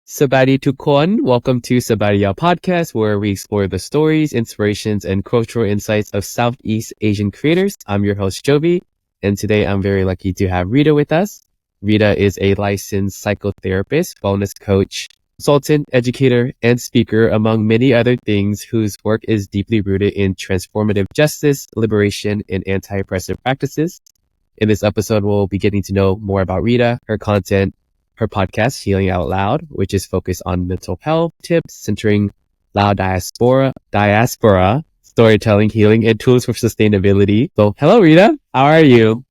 Sabaidee Tukon. Welcome to Sabaidee Y'all podcast, where we explore the stories, inspirations, and cultural insights of Southeast Asian creators. I'm your host, Jovi, and today I'm very lucky to have Rita with us. Rita is a licensed psychotherapist, wellness coach, consultant, educator, and speaker, among many other things, whose work is deeply rooted in transformative justice, liberation, and anti-oppressive practices. In this episode, we'll be getting to know more about Rita, her content, her podcast, Healing Out Lao'd, which is focused on mental health tips centering Lao diaspora, storytelling, healing, and tools for sustainability. So, hello, Rita. How are you?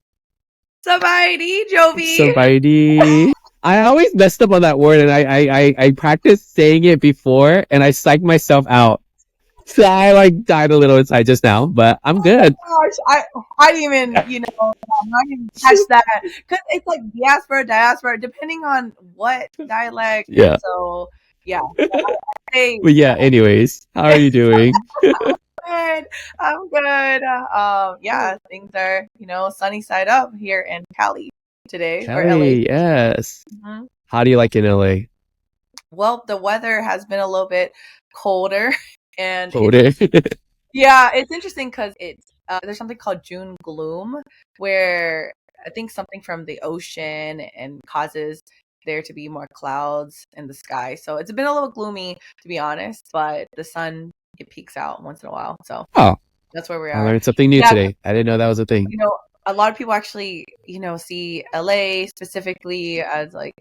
Sabaidee, Jovi. Sabaidee. I always messed up on that word, and I practiced saying it before, and I psyched myself out. So I died a little inside just now, but I'm good. Oh gosh, I didn't even, I'm not even catch that because it's like diaspora, depending on what dialect. Yeah. So yeah, I say But yeah, anyways, how are you doing? good. I'm good. Yeah, things are, sunny side up here in Cali today or LA. Kelly, yes. Mhm. How do you like in LA? Well, the weather has been a little bit colder, and Colder. it's interesting because there's something called June gloom, where I think something from the ocean and causes there to be more clouds in the sky. So it's been a little gloomy, to be honest, but the sun, it peeks out once in a while. So Oh, that's where we I are. learned something new Yeah, today. I didn't know that was a thing. a lot of people actually, see LA specifically as I'm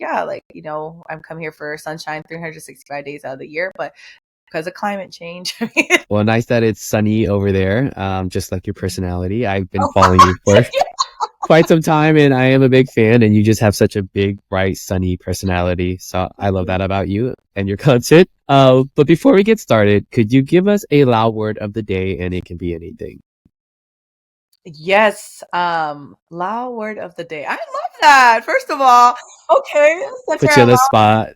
coming here for sunshine 365 days out of the year, but because of climate change. Well, nice that it's sunny over there, just like your personality. I've been following you for quite some time, and I am a big fan, and you just have such a big, bright, sunny personality. So I love that about you and your content. But before we get started, could you give us a Lao word of the day, and it can be anything? Yes, Lao word of the day. I love that. First of all, okay, Put you on the spot.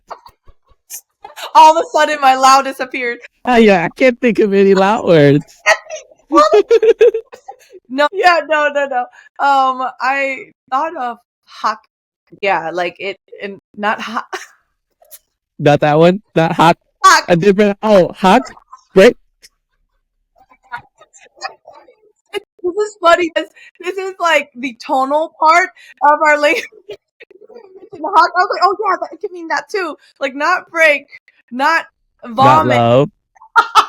all of a sudden my Lao disappeared. Yeah, I can't think of any Lao words. No. I thought of hak. Yeah, like it, and not hak. Not that one. Not hot. Hak. A different. Oh, hot. Great. This is funny because this is like the tonal part of our language. I was like, oh yeah, that can mean that too. Like not break, not Not vomit. love.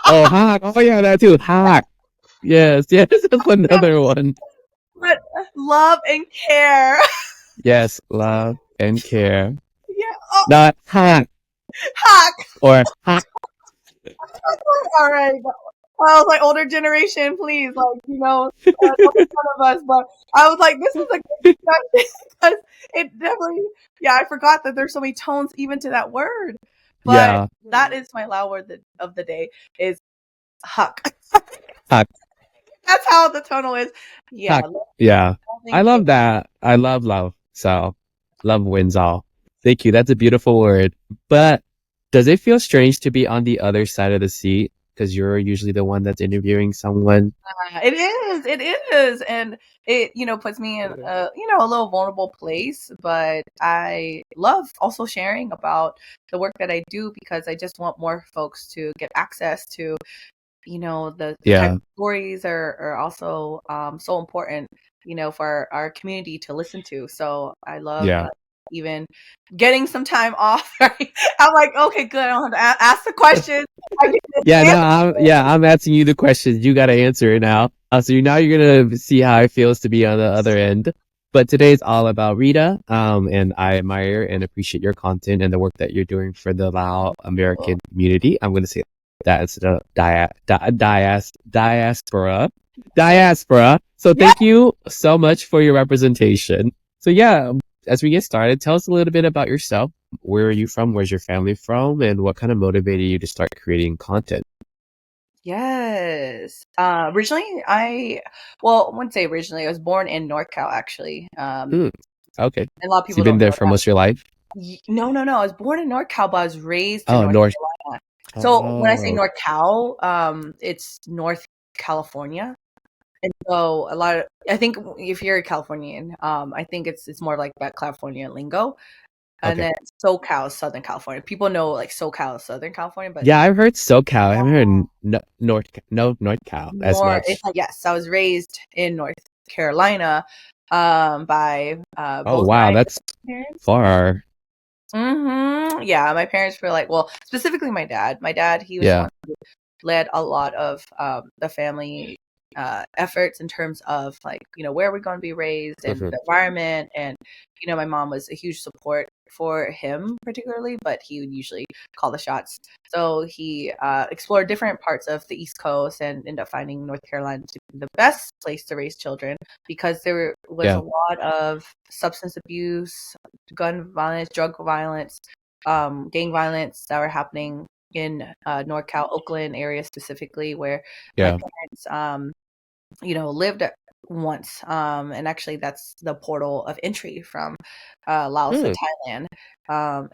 Oh, hack. Oh, yeah, that too. Hack. Yes, that's another one. But love and care. Yes, love and care. Yeah. Oh, Not hack hak. or hack. All right. I was like, older generation, please, don't make fun of us. But I was like, this is a good discussion because it definitely, I forgot that there's so many tones even to that word. But Yeah, that is my Lao word of the day is huck. hack. That's how the tonal is. Yeah. Hack. Yeah. I love that. I love love. So love wins all. Thank you. That's a beautiful word. But does it feel strange to be on the other side of the seat? Because you're usually the one that's interviewing someone. It is. And it, puts me in a little vulnerable place, but I love also sharing about the work that I do because I just want more folks to get access to, the type of stories are also so important, for our community to listen to. So I love even getting some time off. Right? I'm like, okay, good. I don't have to ask the questions. I'm asking you the questions. You got to answer it now. So now you're going to see how it feels to be on the other end. But today is all about Rita. And I admire and appreciate your content and the work that you're doing for the Lao American community. I'm going to say that it's the diaspora. So thank you so much for your representation. So as we get started, tell us a little bit about yourself. Where are you from? Where's your family from? And what kind of motivated you to start creating content? Yes. Originally, I wouldn't say originally. I was born in NorCal, actually. Okay. And a lot of So people you've been don't there know for most of your life? No. I was born in NorCal, but I was raised in North North. Carolina. So when I say Oh. NorCal, it's North California. And so I think if you're a Californian, I think it's more like that California lingo. And then SoCal is Southern California. People know like SoCal is Southern California, but Yeah, I've heard SoCal. I haven't heard North Cal as more. much. It's like, yes, I was raised in North Carolina, by Oh both wow, my that's parents. far. Yeah, my parents were like, well, specifically my dad. My dad, he was the Yeah. one who led a lot of the family efforts in terms of like, where we're going to be raised and Mhm. the environment. And, my mom was a huge support for him particularly, but he would usually call the shots. So he explored different parts of the East Coast and ended up finding North Carolina to be the best place to raise children because there was a Yeah. lot of substance abuse, gun violence, drug violence, gang violence that were happening in NorCal, Oakland area specifically, where my Yeah. parents, lived at once. And actually, that's the portal of entry from Laos to Hmm. Thailand.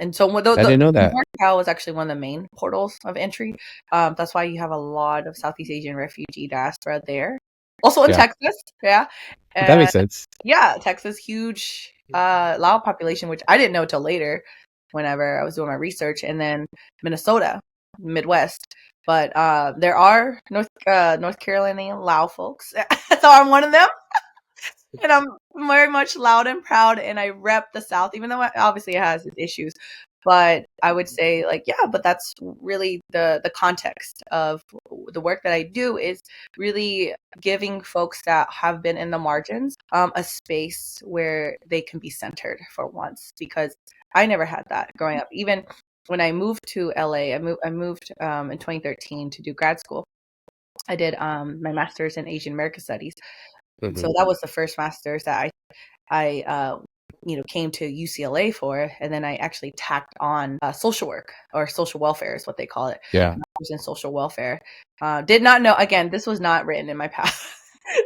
And so I didn't know that. NorCal was actually one of the main portals of entry. That's why you have a lot of Southeast Asian refugee diaspora there. Also in Yeah. Texas, yeah. That And makes sense. yeah, Texas, huge Lao population, which I didn't know till later whenever I was doing my research. And then Minnesota, Midwest. But there are North Carolinian Lao folks, so I'm one of them, and I'm very much loud and proud, and I rep the South, even though obviously it has its issues. But I would say, like, yeah, but that's really the context of the work that I do is really giving folks that have been in the margins a space where they can be centered for once, because I never had that growing up. Even when I moved to LA, I moved in 2013 to do grad school. I did my master's in Asian American Studies. Mhm. So that was the first master's that I came to UCLA for, and then I actually tacked on social work, or social welfare is what they call it. Yeah. I was in social welfare. Did not know. Again, this was not written in my path.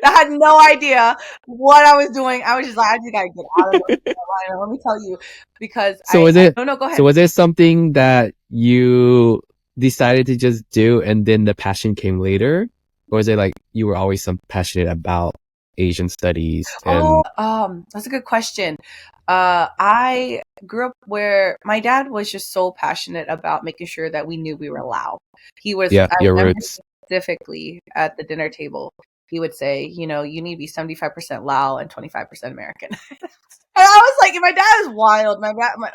I had no idea what I was doing. I was just like, I just gotta get out of North Carolina. Let me tell you, because So was I it no no go so ahead. was it something that you decided to just do and then the passion came later? Or was it like you were always some passionate about Asian studies Oh, and that's a good question. I grew up where my dad was just so passionate about making sure that we knew we were Lao. yeah, I your remember roots? specifically at the dinner table, he would say, you need to be 75% Lao and 25% American. And I was like, my dad is wild.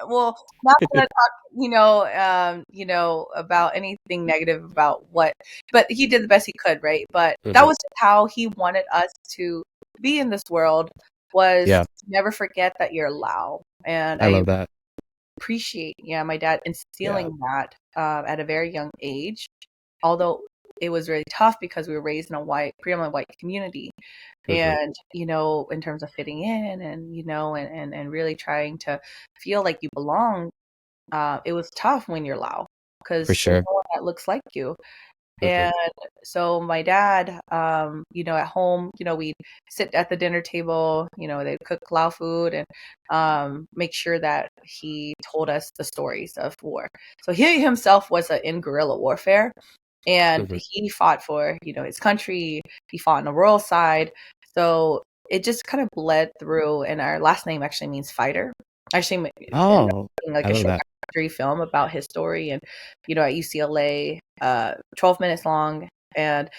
Well, not gonna talk, about anything negative about what, but he did the best he could, right? But that Mhm. was just how he wanted us to be in this world, was Yeah, to never forget that you're Lao. And I I love that. appreciate, my dad Yeah. instilling that at a very young age, although it was really tough because we were raised in a predominantly white community. Mhm. And, in terms of fitting in and, and really trying to feel like you belong, it was tough when you're Lao For because there's sure. no one that looks like you. Mhm. And so my dad, at home, we'd sit at the dinner table, they'd cook Lao food and make sure that he told us the stories of war. So he himself was in guerrilla warfare, and Mhm. he fought for, his country. He fought on the rural side. So it just kind of bled through, and our last name actually means fighter. Actually, it ended up Oh, being like I a love short that. documentary film about his story, and at UCLA, 12 minutes long. And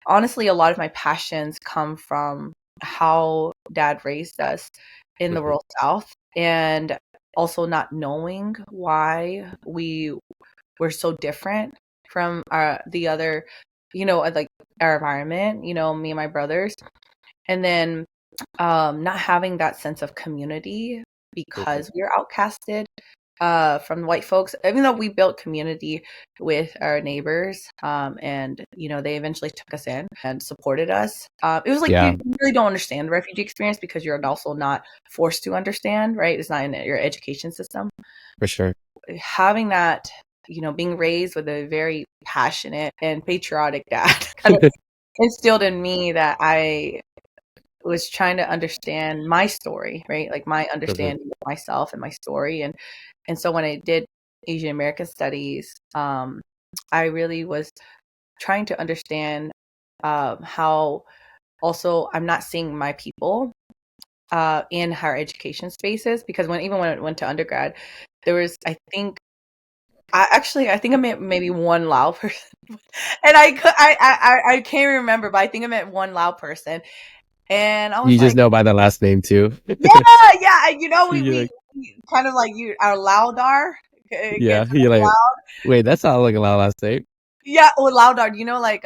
honestly, a lot of my passions come from how dad raised us in the Mhm. rural South, and also not knowing why we were so different from the other, like our environment, me and my brothers. And then not having that sense of community Mhm. because we were outcasted from white folks, even though we built community with our neighbors, and they eventually took us in and supported us. It was like Yeah, you really don't understand the refugee experience because you're also not forced to understand, right? It's not in your education system. for sure. Having that, being raised with a very passionate and patriotic dad kind of instilled in me that I was trying to understand my story, right? Like my Mhm. understanding of myself and my story. And so when I did Asian American studies, I really was trying to understand how also I'm not seeing my people in higher education spaces, because even when I went to undergrad, there was, I think I met maybe one Lao person, and I can't remember, but I think I met one Lao person, and I was You just like, know by the last name too. yeah, You're like, we kind of like our Laudar. Get yeah, you're like, wait, that's not like a Lao last name. Yeah, or Laudar. Like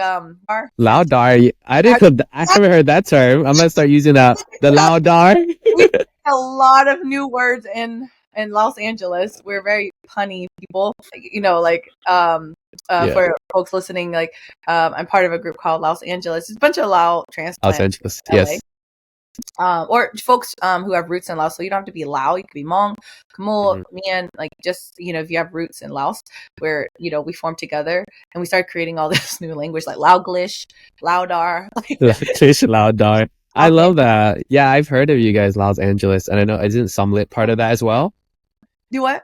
Lao yes. Dar. I haven't heard that term. I'm gonna start using that. The Lao Dar. We a lot of new words in Los Angeles. We're very punny people. Yeah, For folks listening, I'm part of a group called Los Angeles. It's a bunch of Lao Los transplants Angeles. in LA. Yes. Or folks who have roots in Laos. So you don't have to be Lao. You could be Hmong, Khmer, Mien, just, if you have roots in Laos, where, we formed together and we started creating all this new language like Laoglish, Laodar. Lao Dar. I love that. Yeah, I've heard of you guys, Los Angeles, and I know isn't Sumlit part of that as well? Do what?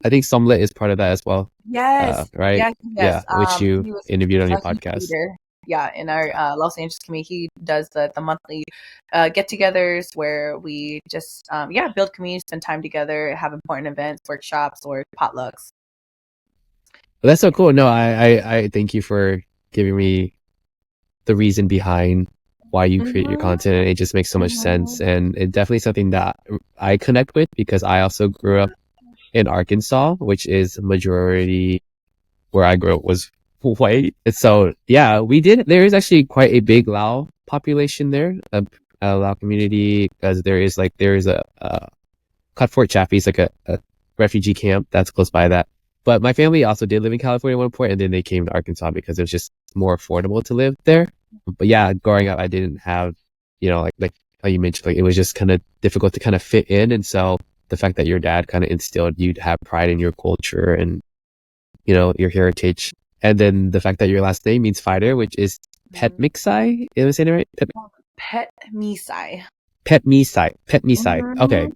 I think Sumlit is part of that as well. Yes. Right? Yes. Yeah, Yes. which you He was interviewed on your a huge podcast. leader. Yeah, in our Los Angeles community, he does the monthly get-togethers where we just build community, spend time together, have important events, workshops, or potlucks. That's so cool. No, I thank you for giving me the reason behind why you create your content, and it just makes so much sense, and it's definitely something that I connect with because I also grew up in Arkansas, which is majority where I grew up was white. And so yeah, there is actually quite a big Lao population there, a Lao community, because there is a Cut Fort Chaffee is like a refugee camp that's close by that. But my family also did live in California at one point, and then they came to Arkansas because it was just more affordable to live there. But yeah, growing up, I didn't have, like how you mentioned, like it was just kind of difficult to kind of fit in. And so the fact that your dad kind of instilled you to have pride in your culture and, your heritage. And then the fact that your last name means fighter, which is Pet Mixai. Am I saying it right? Pet Misai. Pet Misai. Pet Misai. Mhm. Okay.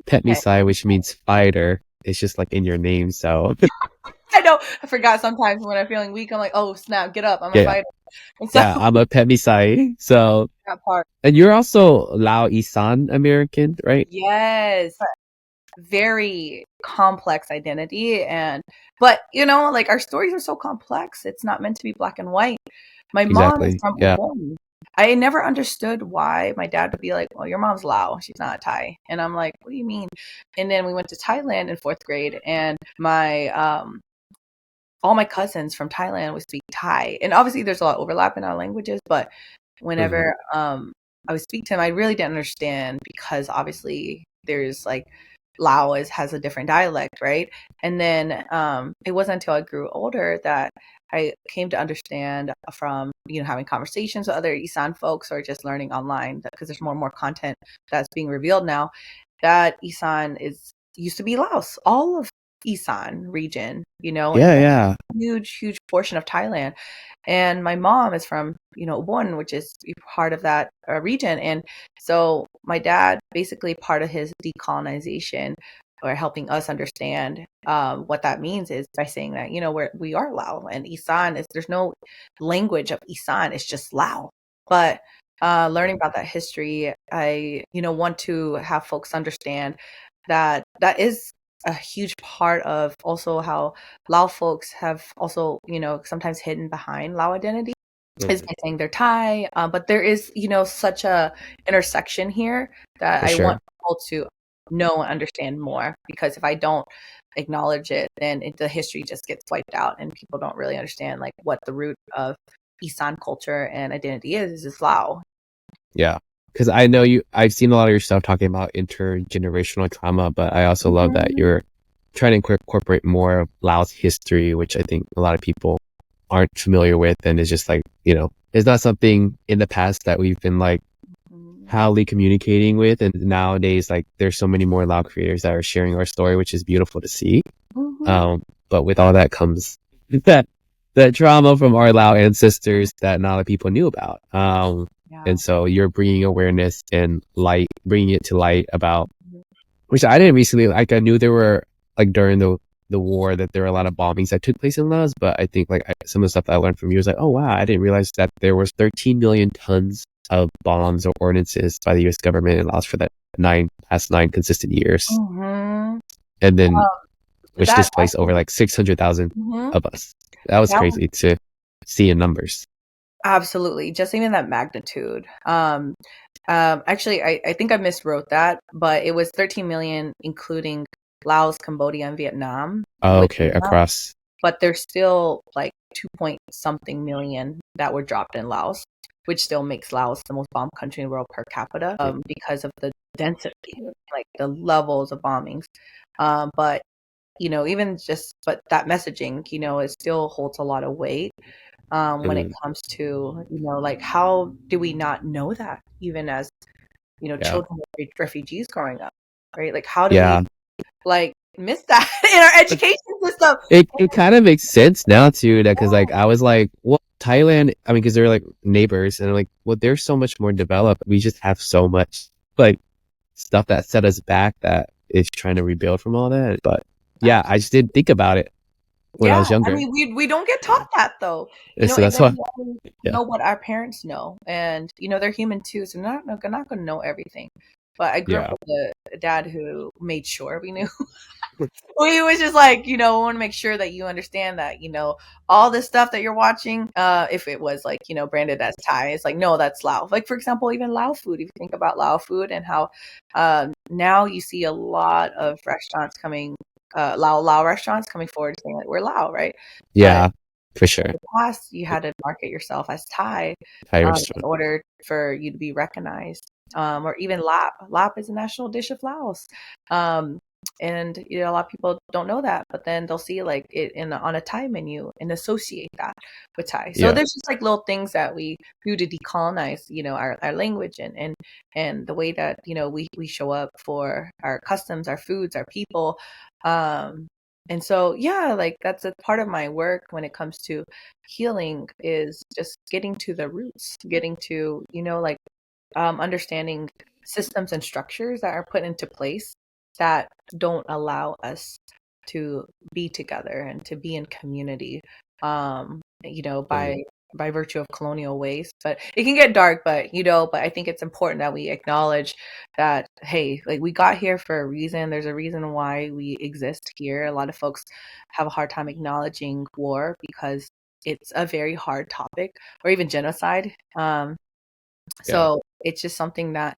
Pet Okay. Misai, which means fighter. It's just like in your name. So I know. I forgot sometimes when I'm feeling weak, I'm like, oh snap, get up. I'm a yeah, fighter. And so yeah, I'm a Pet Misai. So, that part. and you're also Lao Isan American, right? Yes. Very complex identity, but our stories are so complex. It's not meant to be black and white. My mom is Exactly. from Yeah. Ubon. I never understood why my dad would be like, well, your mom's Lao, she's not Thai. And I'm like, what do you mean? And then we went to Thailand in 4th grade, and my all my cousins from Thailand would speak Thai. And obviously there's a lot of overlap in our languages, but whenever I would speak to him, I really didn't understand, because obviously there's Lao has a different dialect, right? And then it wasn't until I grew older that I came to understand from having conversations with other Isan folks, or just learning online, because there's more and more content that's being revealed now, that Isan used to be Laos, all of Isan region, Yeah. huge portion of Thailand. And my mom is from, Ubon, which is part of that region. And so my dad, basically part of his decolonization, or helping us understand what that means, is by saying that, we are Lao, and Isan there's no language of Isan, it's just Lao. But learning about that history, I, want to have folks understand that is a huge part of also how Lao folks have also, sometimes hidden behind Lao identity, is by saying they're Thai. But there is, such a intersection here that For I sure. want people to know and understand more, because if I don't acknowledge it, then the history just gets wiped out, and people don't really understand what the root of Isan culture and identity is Lao. Yeah. Because I've seen a lot of your stuff talking about intergenerational trauma, but I also love that you're trying to incorporate more of Laos history, which I think a lot of people aren't familiar with. And it's just it's not something in the past that we've been proudly communicating with. And nowadays, there's so many more Lao creators that are sharing our story, which is beautiful to see. But with all that comes that trauma from our Lao ancestors that not a lot of people knew about. And so you're bringing awareness and bringing it to light about, which I didn't recently, I knew there were, during the war, that there were a lot of bombings that took place in Laos, but I think some of the stuff that I learned from you was oh wow, I didn't realize that there was 13 million tons of bombs or ordnances by the US government in Laos for that past 9 consistent years. Mm-hmm. And then, which That displaced over like 600,000 mm-hmm. of us. That was That was crazy to see in numbers. absolutely just even that magnitude. Actually, I think I miswrote that, but it was 13 million, including Laos, Cambodia, and Vietnam. Oh, With okay, that, across. but there's still like 2 point something million that were dropped in Laos, which still makes Laos the most bombed country in the world per capita, because of the density, like the levels of bombings. But even but that messaging, it still holds a lot of weight. When it comes to, like, how do we not know that, even as, Yeah. children of refugees growing up, right? Like, how do we, Yeah. like, miss that in our education system? It kind of makes sense now too, that because like I was like, well, Thailand, I mean, because they're like neighbors, and like, well, they're so much more developed. We just have so much like stuff that set us back that is trying to rebuild from all that. But yeah, I just didn't think about it when I Yeah, was I younger. mean, we don't get taught that though. And so And that's then why, we only yeah, know what our parents know, and they're human too, so they're not going to know everything. But I grew up yeah, with a dad who made sure we knew. We was just like, want to make sure that you understand that, all this stuff that you're watching, if it was like, branded as Thai, it's like, no, that's Lao. Like, for example, even Lao food, if you think about Lao food and how now you see a lot of restaurants coming, Lao restaurants coming forward saying that we're Lao, right? But yeah, for sure. in the past, you had to market yourself as Thai Thai in restaurant. order for you to be recognized. Or even lap. Lap is a national dish of Laos. And a lot of people don't know that, but then they'll see like it on a Thai menu and associate that with Thai. So Yeah, there's just like little things that we do to decolonize, our language and the way that we show up for our customs, our foods, our people. And so, yeah, like that's a part of my work when it comes to healing, is just getting to the roots, getting to, like, understanding systems and structures that are put into place that don't allow us to be together and to be in community, mm, by virtue of colonial ways. But it can get dark, but I think it's important that we acknowledge that, hey, like, we got here for a reason. There's a reason why we exist here. A lot of folks have a hard time acknowledging war because it's a very hard topic, or even genocide. yeah. So it's just something that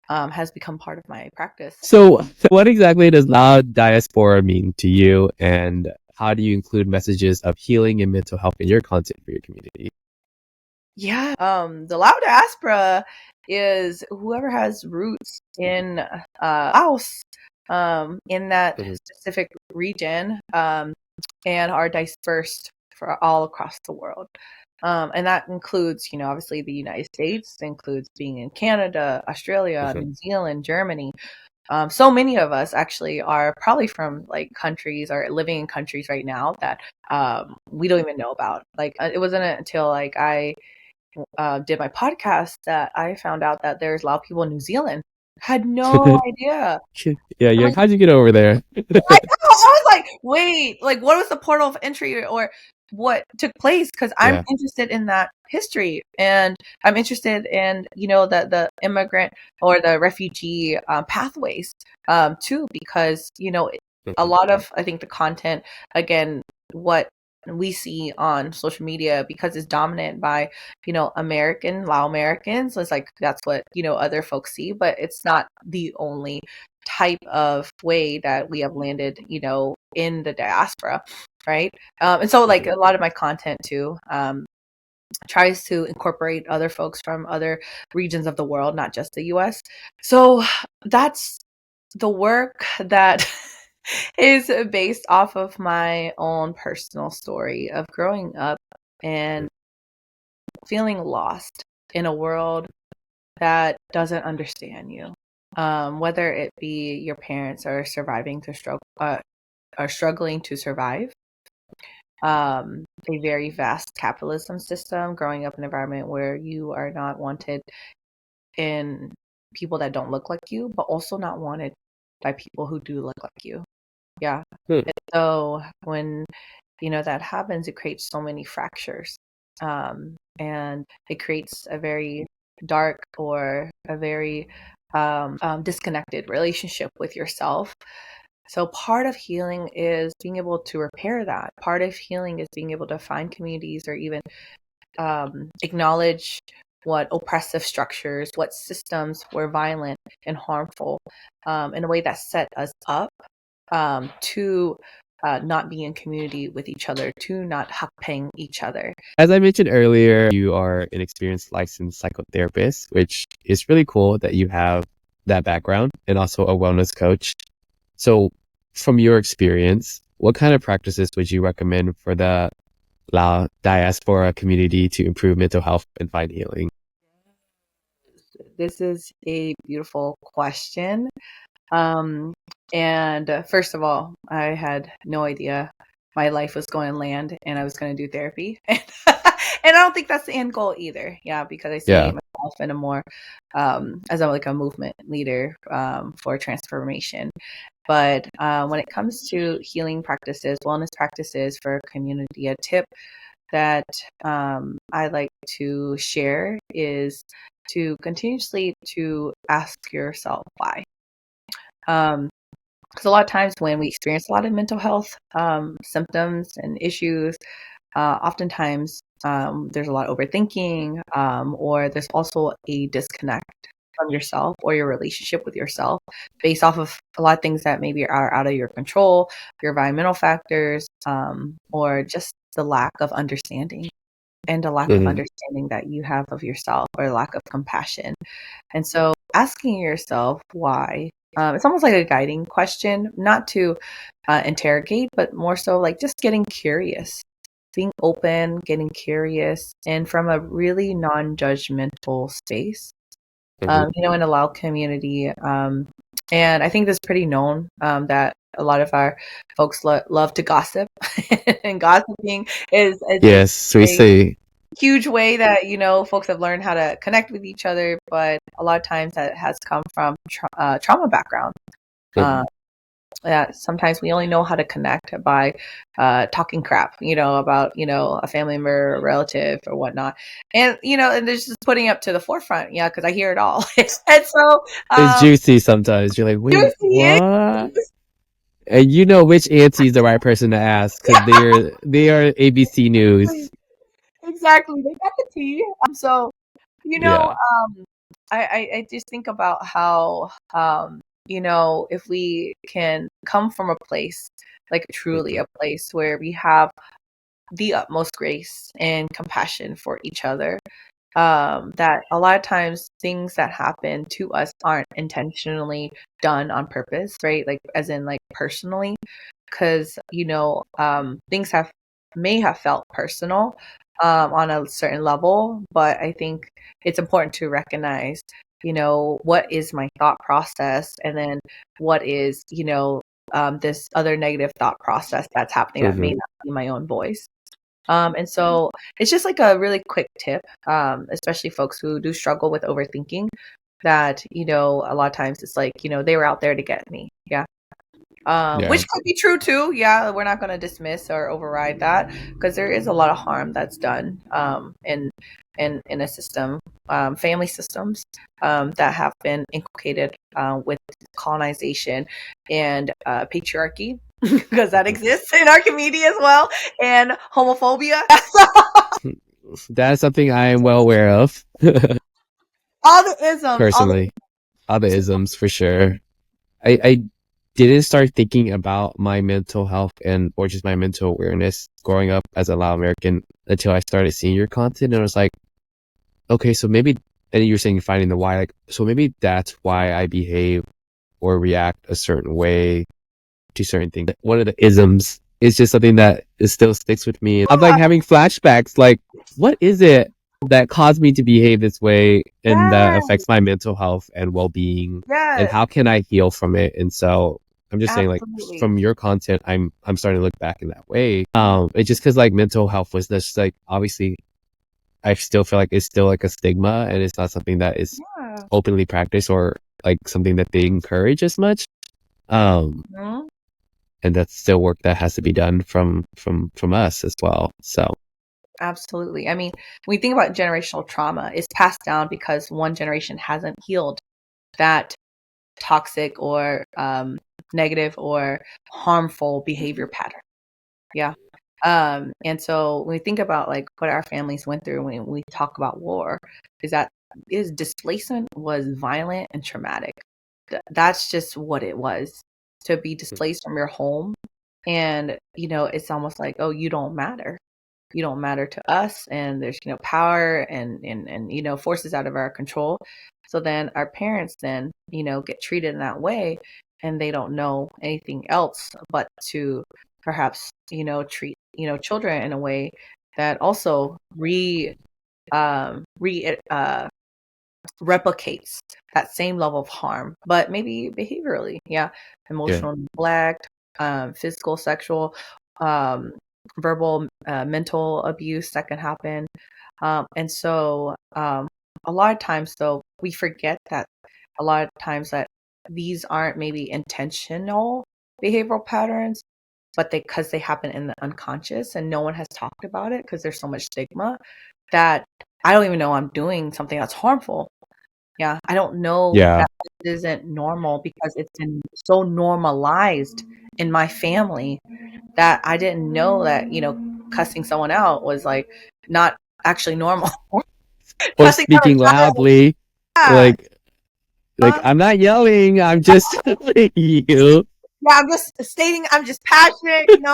has become part of my practice. So, what exactly does Lao Diaspora mean to you, and how do you include messages of healing and mental health in your content for your community? Yeah. The Lao Diaspora is whoever has roots in Laos, in that specific region, and are dispersed for all across the world. And that includes, obviously the United States, includes being in Canada, Australia, New Zealand, Germany. So many of us actually are probably from like countries, or living in countries right now that we don't even know about. Like, it wasn't until like I did my podcast that I found out that there's a lot of people in New Zealand. Had no idea. Yeah, I'm yeah. like, How'd you get over there? I was like, wait, like, what was the portal of entry, or what took place? Because I'm Yeah. interested in that history, and I'm interested in, the immigrant or the refugee pathways, too, because, a lot of, I think, the content, again, what we see on social media, because it's dominant by, Lao Americans. So it's like, that's what, other folks see, but it's not the only type of way that we have landed, in the diaspora, right? And so, like, a lot of my content too tries to incorporate other folks from other regions of the world, not just the US. So that's the work that is based off of my own personal story of growing up and feeling lost in a world that doesn't understand you. Whether it be your parents are surviving to are struggling to survive, a very vast capitalism system, growing up in an environment where you are not wanted in people that don't look like you, but also not wanted by people who do look like you. Yeah. So when that happens, it creates so many fractures, and it creates a very dark, or a very disconnected relationship with yourself. So part of healing is being able to repair that. Part of healing is being able to find communities or even acknowledge what oppressive structures, what systems were violent and harmful in a way that set us up to not be in community with each other, to not hakpeng each other. As I mentioned earlier, you are an experienced licensed psychotherapist, which is really cool that you have that background, and also a wellness coach. So from your experience, what kind of practices would you recommend for the Lao Diaspora community to improve mental health and find healing? This is a beautiful question. And first of all, I had no idea my life was going to land and I was going to do therapy. And I don't think that's the end goal either. Yeah, because I see Yeah. myself in a more, as I'm like a movement leader for transformation. But when it comes to healing practices, wellness practices for community, a tip that I like to share is to continuously to ask yourself why. Because a lot of times when we experience a lot of mental health symptoms and issues, oftentimes there's a lot of overthinking, or there's also a disconnect from yourself or your relationship with yourself based off of a lot of things that maybe are out of your control, your environmental factors, or just the lack of understanding and the lack of understanding that you have of yourself or lack of compassion. And so asking yourself why, it's almost like a guiding question, not to interrogate, but more so like just getting curious, being open, getting curious, and from a really non-judgmental space. In the Lao community, and I think this is pretty known that a lot of our folks love to gossip, and gossiping is Yes, we a say. huge way that folks have learned how to connect with each other, but a lot of times that has come from trauma background. That sometimes we only know how to connect by talking crap, about a family member, a relative, or whatnot, and there's just putting up to the forefront, because I hear it all, and so It's juicy sometimes. You're like, wait, juicy. what? And you know which auntie is the right person to ask because they are ABC News. Exactly, they got the tea. So Yeah. I just think about how if we can come from a place, like truly a place where we have the utmost grace and compassion for each other, that a lot of times things that happen to us aren't intentionally done on purpose, right? Like as in like personally, because things may have felt personal on a certain level, but I think it's important to recognize, what is my thought process, and then what is this other negative thought process that's happening that may not be my own voice. And so it's just like a really quick tip, especially folks who do struggle with overthinking, that, a lot of times it's like, they were out there to get me. Yeah. Yeah. Which could be true too. Yeah. We're not going to dismiss or override that, because there is a lot of harm that's done in a system, family systems that have been inculcated with colonization and patriarchy, because that exists in our community as well, and homophobia. That is something I am well aware of. All the isms, Personally. Other isms for sure. I didn't start thinking about my mental health or just my mental awareness growing up as a Lao American until I started seeing your content, and I was like, okay, so maybe, and you're saying finding the why, like, so maybe that's why I behave or react a certain way to certain things. One of the isms is just something that still sticks with me. I'm like having flashbacks, like, what is it that caused me to behave this way and that yes, affects my mental health and well-being, and yes, how can I heal from it? And so I'm just saying, like, absolutely. from your content, I'm starting to look back in that way. It's just because like mental health was just like, obviously I still feel like it's still like a stigma, and it's not something that is Yeah. openly practiced or like something that they encourage as much. Mhm. And that's still work that has to be done from us as well. So Absolutely. I mean, when we think about generational trauma, it's passed down because one generation hasn't healed that toxic or negative or harmful behavior pattern. Yeah. And so when we think about like what our families went through when we talk about war, is displacement was violent and traumatic. That's just what it was, to be displaced from your home. And, it's almost like, oh, you don't matter. You don't matter to us. And there's, power and forces out of our control. So then our parents then, get treated in that way, and they don't know anything else but to perhaps, treat, children in a way that also replicates that same level of harm, but maybe behaviorally. Yeah. Emotional neglect, physical, sexual, verbal, mental abuse that can happen. And so a lot of times, though, we forget that a lot of times that these aren't maybe intentional behavioral patterns, but because they happen in the unconscious and no one has talked about it because there's so much stigma that I don't even know I'm doing something that's harmful. Yeah, I don't know that this isn't normal because it's been so normalized in my family that I didn't know that, cussing someone out was like not actually normal. Or Cussing out a speaking child, loudly, yeah. like I'm not yelling, I'm just telling you. Yeah, I'm just stating, I'm just passionate, and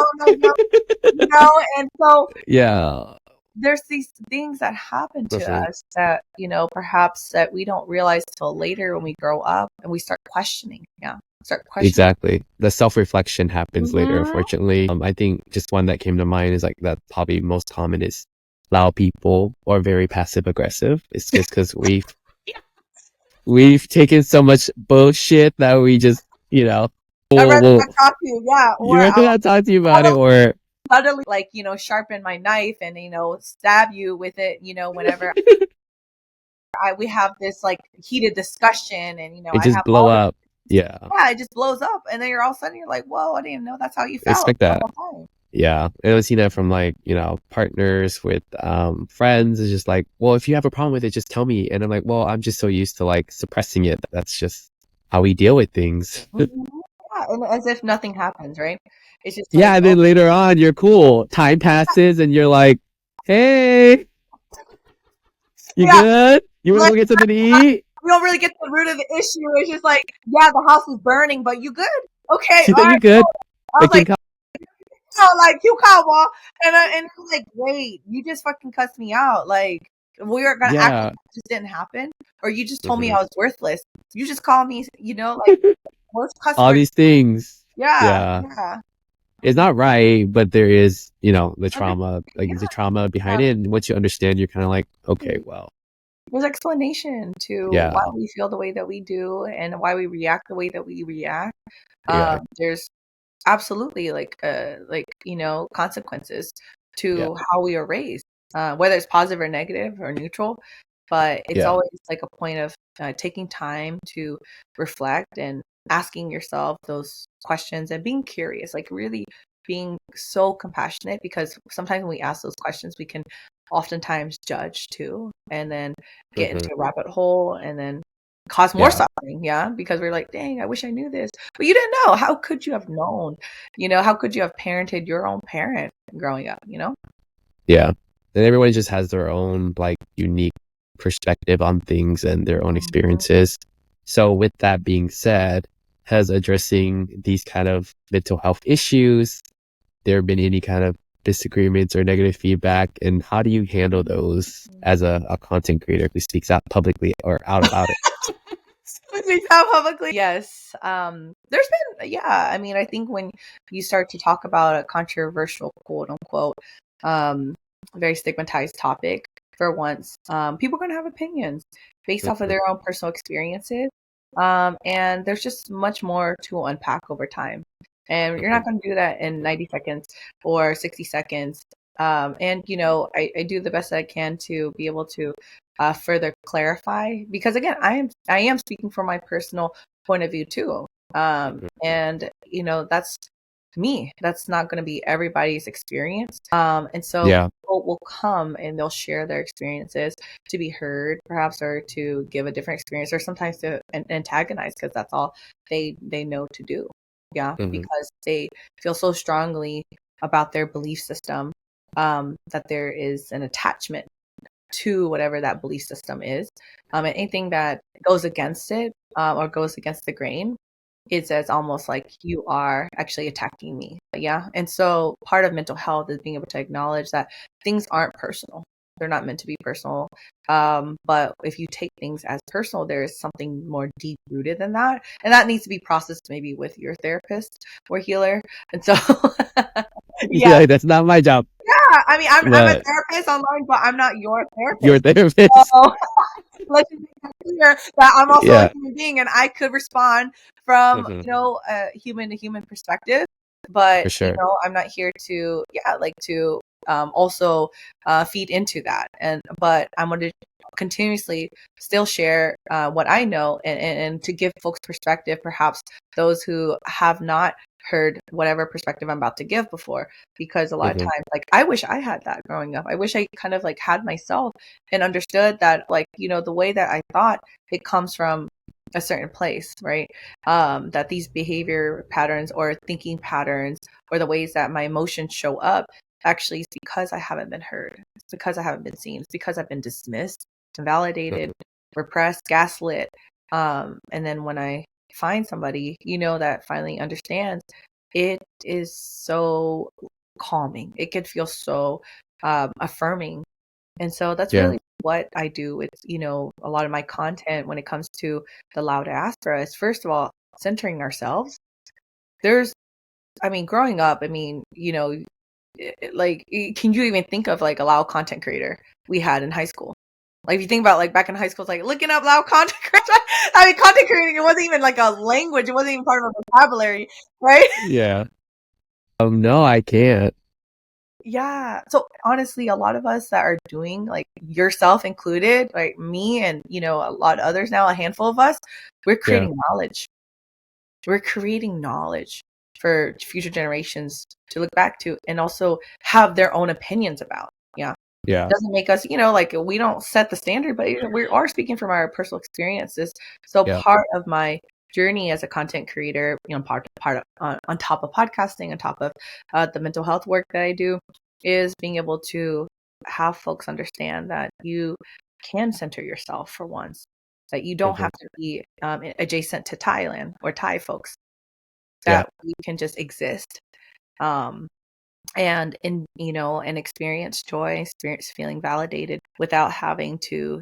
so Yeah. there's these things that happen to Definitely. us that, perhaps that we don't realize till later when we grow up and we start questioning. Yeah. Start questioning. Exactly. The self-reflection happens later, Mhm. unfortunately. I think just one that came to mind is like that probably most common is Lao people are very passive aggressive. It's just because we've taken so much bullshit that we just, I'd rather we'll not talk to you. Yeah. you're Or not gonna talk to you about it, or suddenly like, sharpen my knife and, stab you with it, whenever we have this like heated discussion and, it I just have blow all this, up. Yeah. yeah, it just blows up. And then you're all of a sudden, you're like, whoa, I didn't even know that's how you felt Expect the that. whole time. Yeah. And I've seen that from like, partners with friends. It's just like, well, if you have a problem with it, just tell me. And I'm like, well, I'm just so used to like suppressing it. That's just how we deal with things. Mhm. Yeah, and as if nothing happens, right? It's just Yeah, like, and oh, then later on you're cool. Time passes and you're like, hey, you yeah, good? You wanna like go get something to eat? we don't really get to the root of the issue. It's just like, yeah, the house is burning, but you good? Okay, She all thought you right. good. I was Like like, Kim Kardashian. oh, like you caught wall, and I'm like, wait, you just fucking cussed me out. Like we were gonna act like Yeah. it just didn't happen, or you just told me Mhm. I was worthless. You just called me, like worst cuss All word. these things. Yeah, Yeah. yeah. It's not right, but there is, the Under, trauma, like yeah, the trauma behind yeah. it. And once you understand, you're kind of like, okay, well, There's explanation to why yeah, we feel the way that we do and why we react the way that we react. yeah, There's absolutely consequences yeah, to how we are raised, whether it's positive or negative or neutral. But it's yeah, always like a point of taking time to reflect and asking yourself those questions and being curious, like really being so compassionate, because sometimes when we ask those questions, we can oftentimes judge too, and then get into hmm a rabbit hole and then cause more yeah, suffering. Yeah. Because we're like, dang, I wish I knew this. But you didn't know. How could you have known? How could you have parented your own parent growing up, yeah. And everyone just has their own like unique perspective on things and their own Mhm. experiences. So with that being said, has addressing these kind of mental health issues, there been any kind of disagreements or negative feedback, and how do you handle those as a content creator who speaks out publicly or out about it? Speak out publicly. Yes. There's been, yeah. I mean, I think when you start to talk about a controversial, quote unquote, um, very stigmatized topic, for once, people are going to have opinions based off of Mhm. their own personal experiences. And there's just much more to unpack over time. And you're not Mhm. going to do that in 90 seconds or 60 seconds. And, I do the best that I can to be able to further clarify, because again, I am speaking from my personal point of view too. And that's me. That's not going to be everybody's experience. And so Yeah. people will come and they'll share their experiences to be heard, perhaps, or to give a different experience, or sometimes to antagonize because that's all they know to do. Yeah, because they feel so strongly about their belief system that there is an attachment to whatever that belief system is. And anything that goes against it or goes against the grain, it's as almost like you are actually attacking me. Yeah. And so part of mental health is being able to acknowledge that things aren't personal. They're not meant to be personal. But if you take things as personal, there is something more deep rooted than that. And that needs to be processed maybe with your therapist or healer. And so, yeah, that's not my job. Yeah. I mean, I'm a therapist online, but I'm not your therapist. Your therapist. So, let's just make that clear that I'm also a human being and I could respond from, a human to human perspective. But, sure. I'm not here to, also feed into that. But I'm going to continuously still share what I know and to give folks perspective, perhaps those who have not heard whatever perspective I'm about to give before, because a lot of times, like, I wish I had that growing up. I wish I kind of like had myself and understood that, like, the way that I thought, it comes from a certain place, right? That these behavior patterns or thinking patterns or the ways that my emotions show up actually is because I haven't been heard. It's because I haven't been seen. It's because I've been dismissed, invalidated, repressed, gaslit. And then when I find somebody, that finally understands, it is so calming. It could feel so affirming. And so that's really what I do with, a lot of my content when it comes to the Lao Diaspora is, first of all, centering ourselves. Growing up, like, can you even think of like a Lao content creator we had in high school? Like, if you think about like back in high school, it's like looking up Lao content creator. Content creating, it wasn't even like a language. It wasn't even part of a vocabulary, right? Yeah. No, I can't. Yeah. So honestly, a lot of us that are doing, like yourself included, like me and, a lot of others now, a handful of us, we're creating knowledge. We're creating knowledge for future generations to look back to and also have their own opinions about. Yeah. Yeah. It doesn't make us, like, we don't set the standard, but we are speaking from our personal experiences. So part of my journey as a content creator, part of, on top of podcasting, on top of the mental health work that I do, is being able to have folks understand that you can center yourself for once, that you don't have to be adjacent to Thailand or Thai folks, that you can just exist. And experience joy, experience feeling validated without having to,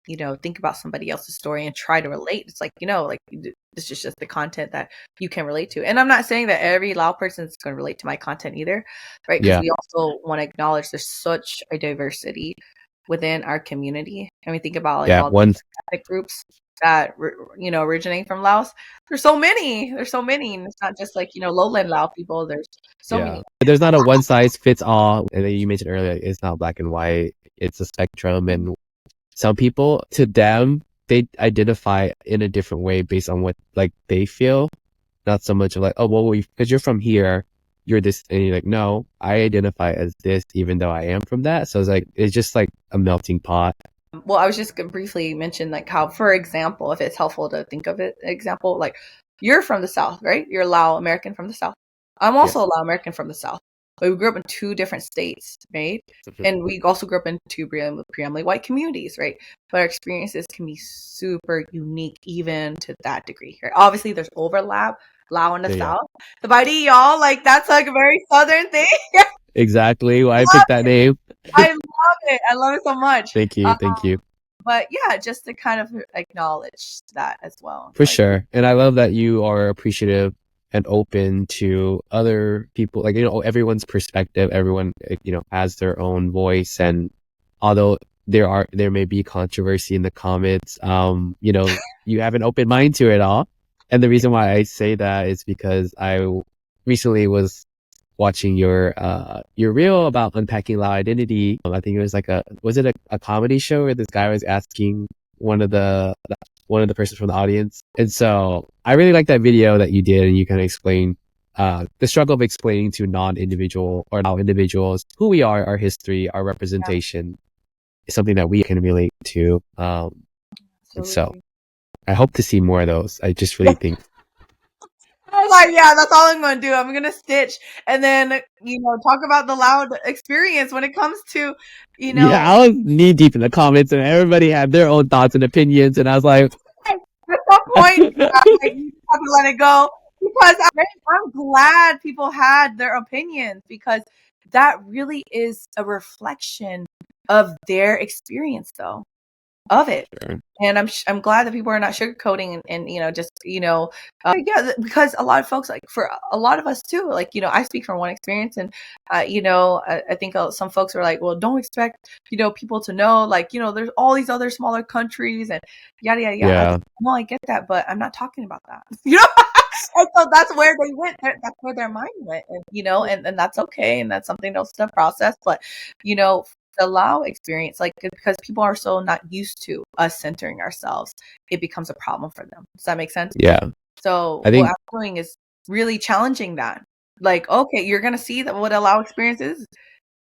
think about somebody else's story and try to relate. It's like, this is just the content that you can relate to. And I'm not saying that every Lao person is going to relate to my content either, right? Because we also want to acknowledge there's such a diversity within our community. And we think about like all the ethnic groups that originate from Laos. There's so many. And it's not just like lowland Lao people. There's so many. There's not a one size fits all. And then you mentioned earlier, it's not black and white. It's a spectrum, and some people, to them, they identify in a different way based on what like they feel. Not so much of like, oh well, because you're from here, you're this, and you're like, no, I identify as this, even though I am from that. So it's just like a melting pot. Well, I was just going to briefly mention like how, for example, if it's helpful to think of it, example, like you're from the South, right? You're Lao American from the South. I'm also a Lao American from the South. But we grew up in two different states, right? And we also grew up in two predominantly white communities, right? But our experiences can be super unique even to that degree, right? Obviously, there's overlap. Lao in the South. Sabaidee Y'all, like that's like a very Southern thing. Exactly. Well, I picked that name. I love it. I love it so much. Thank you. Thank you. But yeah, just to kind of acknowledge that as well. For sure. And I love that you are appreciative and open to other people, like, everyone's perspective. Everyone, has their own voice. And although there may be controversy in the comments, you have an open mind to it all. And the reason why I say that is because I recently was watching your reel about unpacking Lao identity. I think it was like was it a comedy show where this guy was asking one of the persons from the audience? And so I really like that video that you did, and you kind of explained the struggle of explaining to non-individual or now individuals who we are, our history, our representation is something that we can relate to. And so I hope to see more of those. I just really think. I was like, yeah, that's all I'm going to do. I'm going to stitch and then, talk about the Lao experience when it comes to, Yeah, I was knee deep in the comments and everybody had their own thoughts and opinions. And I was like, at some point, you have to let it go because I'm glad people had their opinions because that really is a reflection of their experience, though, of it. sure. And I'm glad that people are not sugarcoating and just because a lot of folks, like for a lot of us too, like I speak from one experience and I think some folks are like, well, don't expect people to know, like there's all these other smaller countries and yada yada yada. Yeah. Well, I get that, but I'm not talking about that. And so that's where they went. That's where their mind went, and that's okay, and that's something else to process. But the Lao experience, like because people are so not used to us centering ourselves, it becomes a problem for them. Does that make sense? Yeah. So I think what I'm doing is really challenging that. Like, okay, you're gonna see that what a Lao experience is,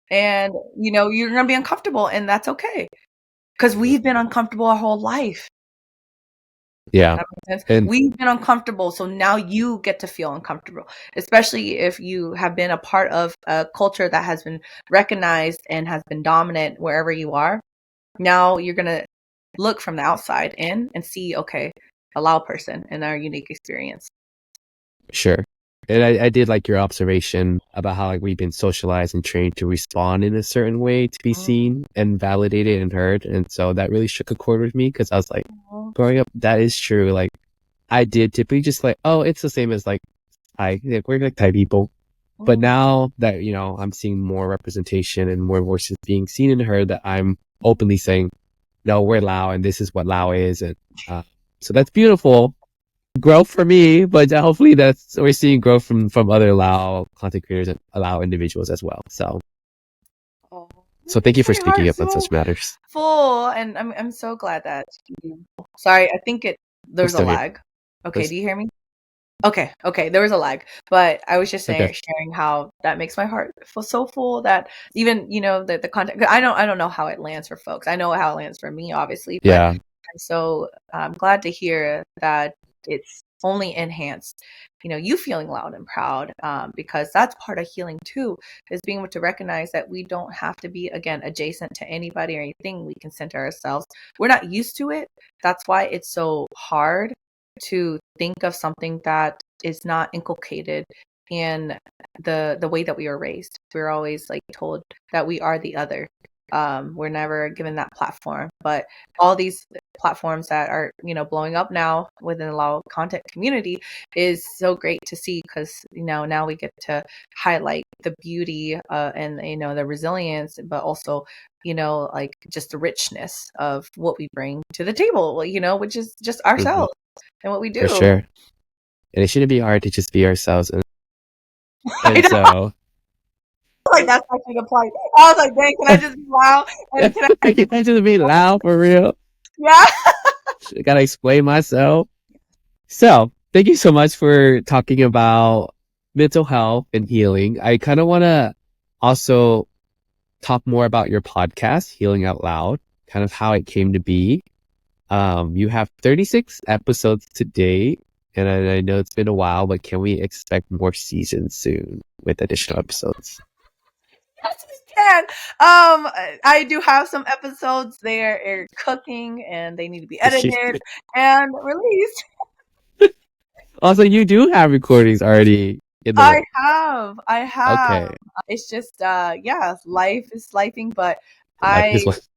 and you're gonna be uncomfortable, and that's okay because we've been uncomfortable our whole life. yeah. That makes sense. And We've been uncomfortable, so now you get to feel uncomfortable, especially if you have been a part of a culture that has been recognized and has been dominant wherever you are. Now you're going to look from the outside in and see, okay, a Lao person and their unique experience. sure. And I did like your observation about how like we've been socialized and trained to respond in a certain way to be seen and validated and heard. And so that really shook a chord with me because I was like, growing up, that is true. Like I did typically just like, oh, it's the same as like we're like Thai people. But now that, I'm seeing more representation and more voices being seen and heard, that I'm openly saying, no, we're Lao and this is what Lao is. And so that's beautiful growth for me, but hopefully we're seeing growth from other Lao content creators and Lao individuals as well. So thank you for speaking up on such matters. Full, and I'm so glad that sorry, I think there's a lag. Okay, do you hear me? Okay, there was a lag, but I was just sharing how that makes my heart feel so full that even the content. I don't know how it lands for folks. I know how it lands for me, obviously. But Yeah. I'm so glad to hear that it's only enhanced. You feeling loud and proud because that's part of healing too. Is being able to recognize that we don't have to be again adjacent to anybody or anything. We can center ourselves. We're not used to it. That's why it's so hard to think of something that is not inculcated in the way that we were raised. We're always like told that we are the other. We're never given that platform, but all these platforms that are blowing up now within the Lao content community is so great to see because now we get to highlight the beauty and the resilience, but also like just the richness of what we bring to the table, which is just ourselves and what we do. For sure. And it shouldn't be hard to just be ourselves. And so like that's actually the point. I was like, dang, can I just be Lao? And can I just be Lao for real? Yeah. I gotta explain myself. So thank you so much for talking about mental health and healing. I kind of want to also talk more about your podcast, Healing Out Lao'd, kind of how it came to be. You have 36 episodes to date, and I know it's been a while, but can we expect more seasons soon with additional episodes? Yes, we can. I do have some episodes there are cooking and they need to be edited and released. Also, you do have recordings already in the works. I have. Okay. It's just yeah, life is lifing, but Life is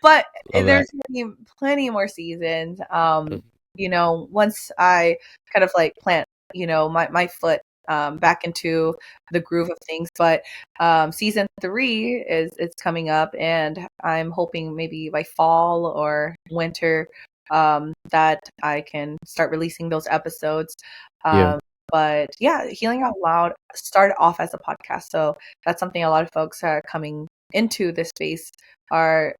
but Love there's that. plenty more seasons. Once I kind of like plant, my foot back into the groove of things. But season 3 it's coming up, and I'm hoping maybe by fall or winter that I can start releasing those episodes. Yeah. But yeah, Healing Out Loud started off as a podcast, so that's something a lot of folks are coming into this space are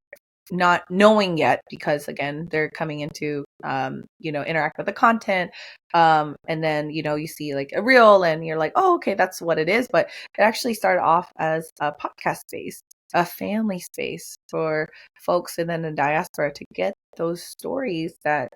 not knowing yet, because again, they're coming into, interact with the content. And then, you see like a reel and you're like, oh, okay, that's what it is. But it actually started off as a podcast space, a family space for folks and then the diaspora to get those stories that,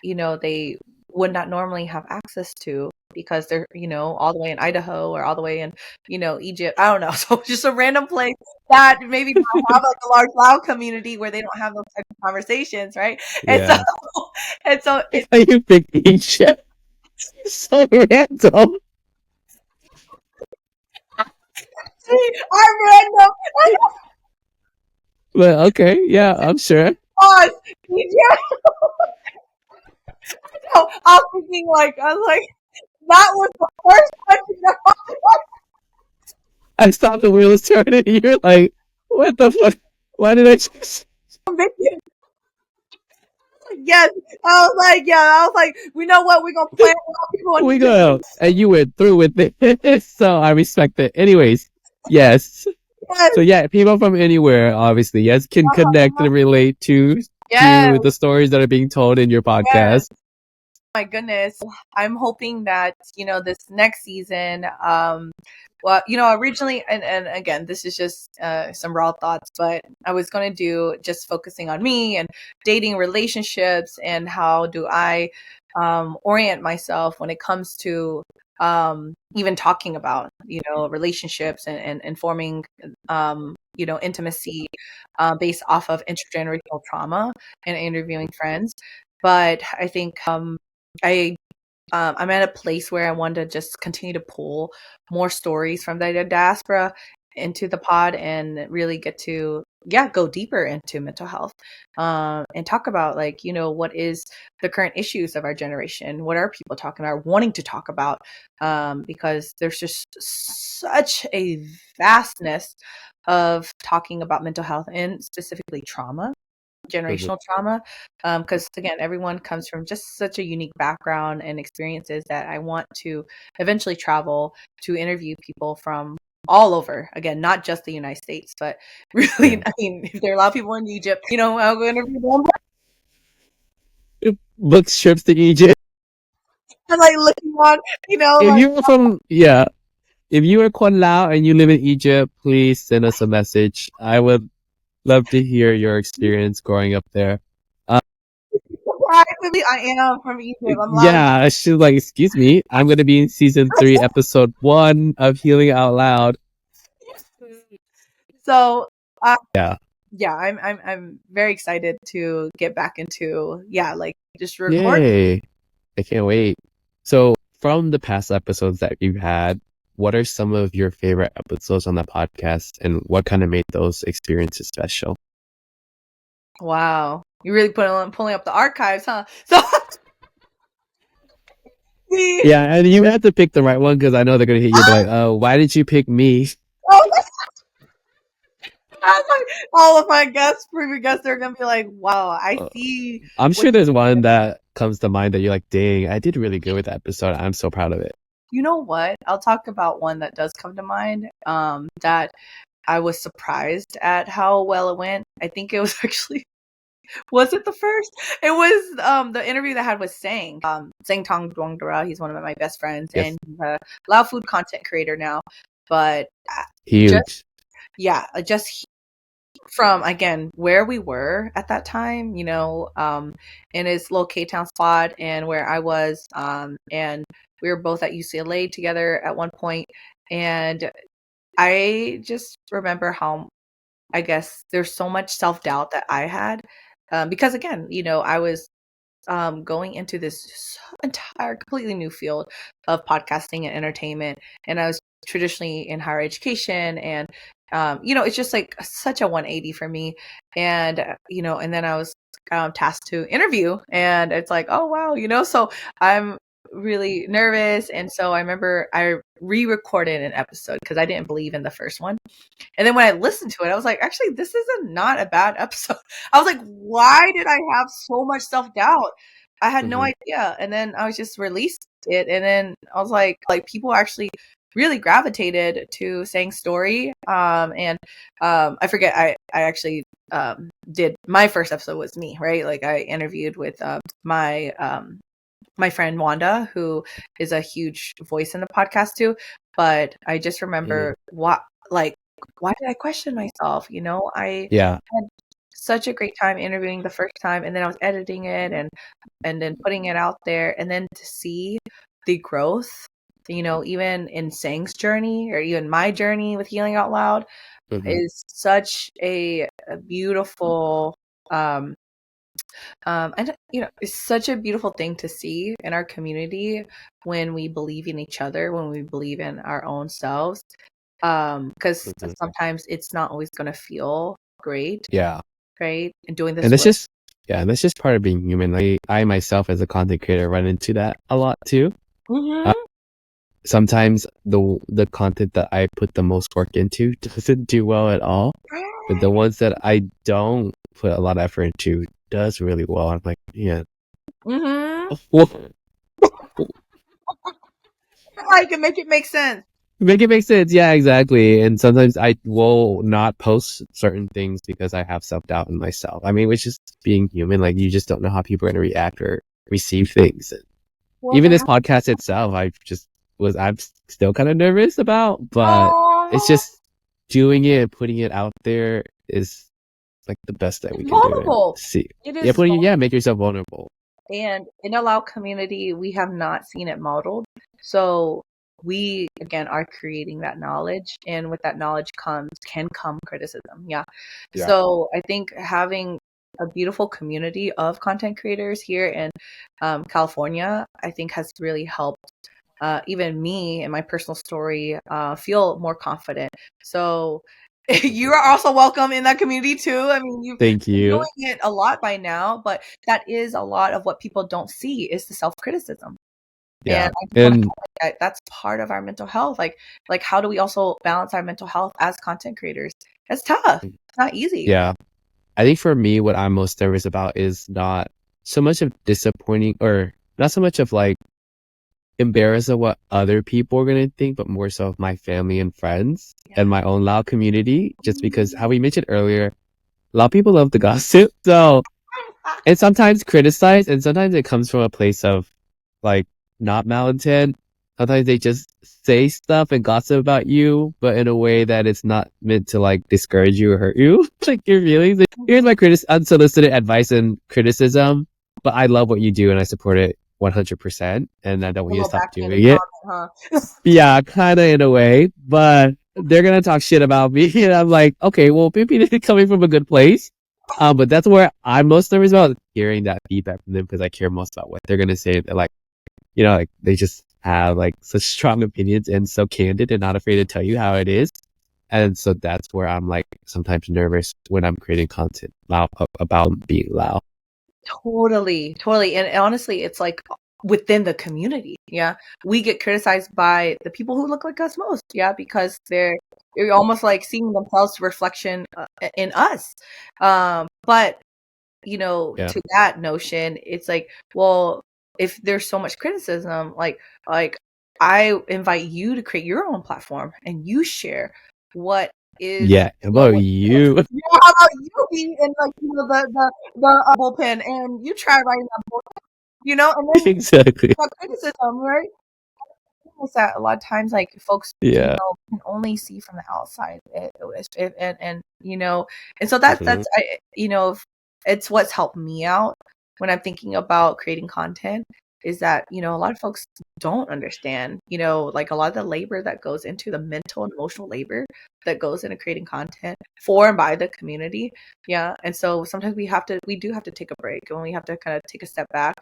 they would not normally have access to because they're, all the way in Idaho or all the way in, Egypt. I don't know. So just a random place that maybe don't have like a large Lao community where they don't have those types of conversations, right? And so, Yeah. and so it, How you pick Egypt? So random. I'm random. But okay, yeah, I'm sure. Pause. Egypt. So I was thinking I was like, that was the first country that I stopped the wheels turning and you're like, what the fuck? Why did I just I'm making. Yes, I was like, we know what we're gonna plant people in we Egypt. go? And you went through with it. So I respect it. Anyways, yes. Yes, So yeah, people from anywhere, obviously, yes, can connect and relate to yes, the stories that are being told in your yes. podcast. My goodness, I'm hoping that this next season, well, originally, and again, this is just some raw thoughts, but I was going to do just focusing on me and dating, relationships, and how do I orient myself when it comes to even talking about relationships and forming intimacy based off of intergenerational trauma and interviewing friends. But I think I I'm at a place where I want to just continue to pull more stories from the diaspora into the pod and really get to go deeper into mental health, and talk about what is the current issues of our generation, what are people talking about, wanting to talk about, because there's just such a vastness of talking about mental health and specifically trauma, Mhm. generational trauma, because again, everyone comes from just such a unique background and experiences that I want to eventually travel to interview people from all over, again, not just the United States, but really, Yeah. I mean, if there are a lot of people in Egypt, I'll go interview them. Book trips to Egypt. And looking on, If you're from, yeah, if you are Kwan Lao and you live in Egypt, please send us a message. I would love to hear your experience growing up there. surprisingly, I am from Egypt. I'm Lao. Yeah, she's like, excuse me, I'm going to be in season 3, episode 1 of Healing Out Loud. So, Yeah. yeah, I'm very excited to get back into just record. Yay. I can't wait. So, from the past episodes that you've had, what are some of your favorite episodes on the podcast and what kind of made those experiences special? Wow, you really pulling up the archives, huh? So, Yeah, and you have to pick the right one because I know they're going to hit you like, oh, why did you pick me? oh, I was like, all of my guests, previous guests, they're gonna be like, "Wow, I Uh, see." I'm What sure there's one that comes to mind that you're like, dang, I did really good with that episode. I'm so proud of it. you know? What I'll talk about one that does come to mind. That I was surprised at how well it went. I think it was actually was it the first? It was the interview that I had with Sang Tong Duongdara. He's one of my best friends, Yes. and he's a Lao food content creator now. But just Huge. just from again where we were at that time, in his little K-Town spot and where I was, and we were both at UCLA together at one point, and I just remember how I guess there's so much self-doubt that I had, because again, I was going into this entire completely new field of podcasting and entertainment, and I was traditionally in higher education, and it's just like such a 180 for me, and and then I was tasked to interview, and it's like, oh wow, so I'm really nervous, and so I remember I re-recorded an episode because I didn't believe in the first one, and then when I listened to it, I was like, actually, this is not a bad episode. I was like, why did I have so much self doubt? I had no Hmm. idea. And then I was just released it, and then I was like people actually really gravitated to saying story. And I forget, I actually did, my first episode was me, right? Like I interviewed with my friend Wanda, who is a huge voice in the podcast too. But I just remember why did I question myself? You know, I Yeah. had such a great time interviewing the first time, and then I was editing it and then putting it out there, and then to see the growth, you know, even in Sang's journey or even my journey with Healing Out Loud is such a beautiful and you know, it's such a beautiful thing to see in our community when we believe in each other, when we believe in our own selves. Because sometimes it's not always going to feel great, Yeah. right? And doing And this that's work. just, yeah, that's just part of being human. Like I myself as a content creator run into that a lot too. Sometimes the content that I put the most work into doesn't do well at all. But the ones that I don't put a lot of effort into does really well. I'm like, yeah. I can make it make sense. Make it make sense. Yeah, exactly. And sometimes I will not post certain things because I have self-doubt in myself. I mean, which is being human. Like, you just don't know how people are going to react or receive things. Even this podcast itself, I'm still kind of nervous about, but it's just doing it and putting it out there is like the best that we can vulnerable. do. See, It is make yourself vulnerable. And in the Lao community, we have not seen it modeled. So we, again, are creating that knowledge. And with that knowledge can come criticism. Yeah. So I think having a beautiful community of content creators here in California, I think has really helped even me and my personal story feel more confident. So you are also welcome in that community too. I mean, you've been doing it a lot by now, but that is a lot of what people don't see is the self-criticism. Yeah. And that's part of our mental health. Like how do we also balance our mental health as content creators? It's tough. It's not easy. Yeah. I think for me, what I'm most nervous about is not so much of disappointing or not so much of like embarrassed of what other people are going to think, but more so of my family and friends and my own Lao community. Just because how we mentioned earlier, a lot of people love to gossip. So, and sometimes criticize, and sometimes it comes from a place of like not malintent. Sometimes they just say stuff and gossip about you, but in a way that it's not meant to like discourage you or hurt you. Like your feelings. Like, here's my unsolicited advice and criticism, but I love what you do and I support it 100%. And I don't want you to stop doing it. Yeah, kind of in a way, but they're going to talk shit about me. And I'm like, okay, well, maybe they're coming from a good place. But that's where I'm most nervous about hearing that feedback from them because I care most about what they're going to say. They're like, you know, like they just have like such strong opinions and so candid and not afraid to tell you how it is. And so that's where I'm like sometimes nervous when I'm creating content about being Lao. Totally. And honestly, it's like within the community. Yeah. We get criticized by the people who look like us most. Yeah. Because they're almost like seeing themselves reflection in us. But, you know, to that notion, it's like, well, if there's so much criticism, like I invite you to create your own platform and you share what is how about you? Yeah, how about you be in like the bullpen and you try writing that bullpen, you know, and then exactly criticism, right? Is that a lot of times like folks you know can only see from the outside, and you know, and so that's you know, it's what's helped me out when I'm thinking about creating content is that, you know, a lot of folks don't understand, you know, like a lot of the labor that goes into the mental and emotional labor that goes into creating content for and by the community. Yeah. And so sometimes we do have to take a break and we have to kind of take a step back.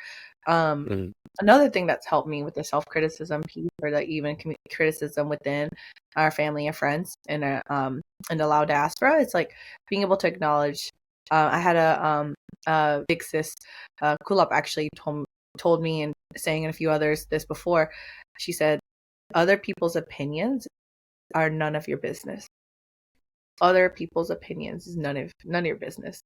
Another thing that's helped me with the self-criticism piece or the even criticism within our family and friends and in the Lao Diaspora, it's like being able to acknowledge. I had a big sis, Kulap actually told me and saying and a few others this before. She said, other people's opinions are none of your business. Other people's opinions is none of your business.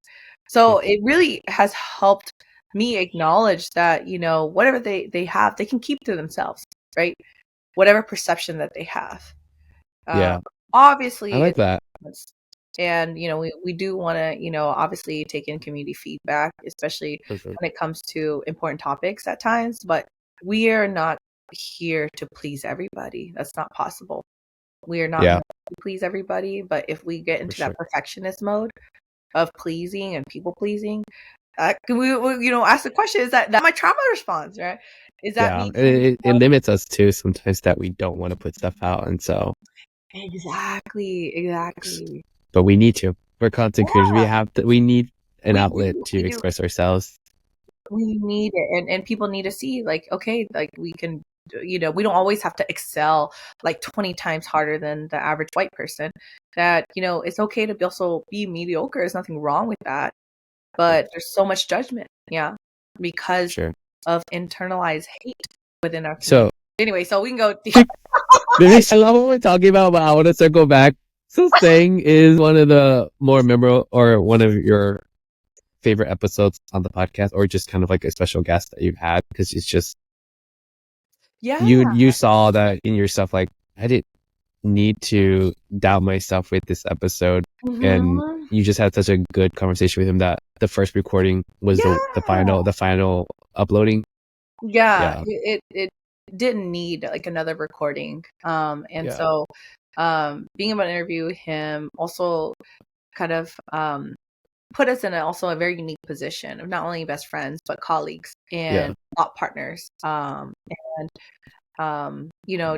So it really has helped me acknowledge that, you know, whatever they have, they can keep to themselves, right? whatever perception that they have. Yeah. Obviously, I like that. and we do want to obviously take in community feedback, especially For sure. when it comes to important topics at times, but we are not here to please everybody. That's not possible. We are not Yeah. meant to please everybody, but if we get into that perfectionist mode of pleasing and people pleasing, we ask the question, is that my trauma response, right? Is that me? It limits us too sometimes, that we don't want to put stuff out, and so exactly. But we need to. We're content creators. We need an We outlet do. to express ourselves. We need it, and people need to see, like, okay, like, we can, we don't always have to excel like 20 times harder than the average white person. That it's okay to also be mediocre. There's nothing wrong with that, but there's so much judgment, because of internalized hate within our community. Anyway, so we can go. I love what we're talking about, but I want to circle back. So saying is one of the more memorable, or one of your favorite episodes on the podcast, or just kind of like a special guest that you've had, because it's just you saw that in yourself, like, I didn't need to doubt myself with this episode. And you just had such a good conversation with him that the first recording was the final uploading. It didn't need like another recording, and so being able to interview him also kind of put us in also a very unique position of not only best friends but colleagues and thought partners, and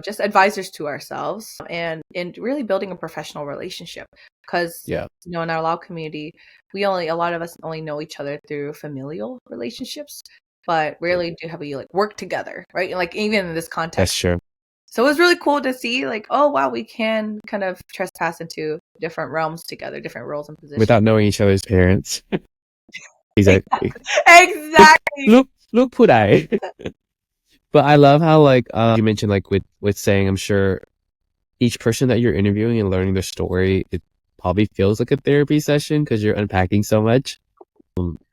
just advisors to ourselves, and really building a professional relationship, because in our Lao community, a lot of us only know each other through familial relationships, but rarely do we like work together, right? Like, even in this context. That's true. So it was really cool to see, like, oh wow, we can kind of trespass into different realms together, different roles and positions without knowing each other's parents. Exactly. Look, put I. But I love how, like, you mentioned, like, with saying, I'm sure each person that you're interviewing and learning their story, it probably feels like a therapy session because you're unpacking so much.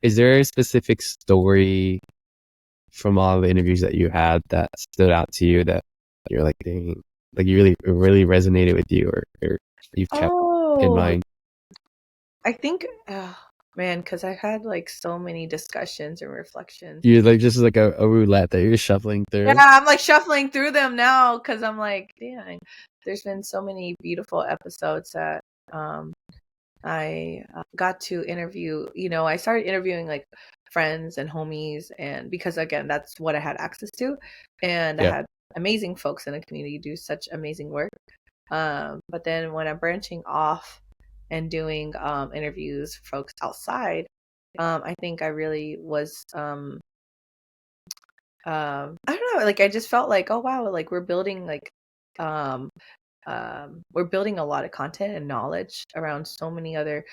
Is there a specific story from all the interviews that you had that stood out to you, that you're like, dang, like, you really resonated with you, or you've kept in mind? I think, man, because I had like so many discussions and reflections. You're like, just like a roulette that you're shuffling through. Yeah, I'm like shuffling through them now, because I'm like, dang, there's been so many beautiful episodes that I got to interview. I started interviewing like friends and homies, and because again, that's what I had access to, and I had amazing folks in the community do such amazing work. But then when I'm branching off and doing interviews for folks outside, I think I really was I don't know, like, I just felt like, oh wow, like, we're building like we're building a lot of content and knowledge around so many other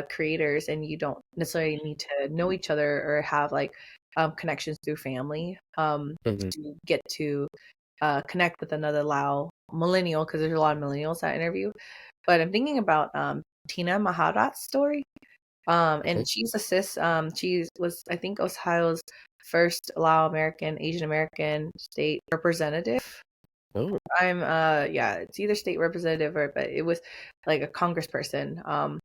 creators, and you don't necessarily need to know each other or have like connections through family to get to connect with another Lao millennial, because there's a lot of millennials I interview. But I'm thinking about Tina Maharath's story. And she's a cis. She was, I think, Ohio's first Lao American, Asian American state representative. It's either state representative but it was like a congressperson.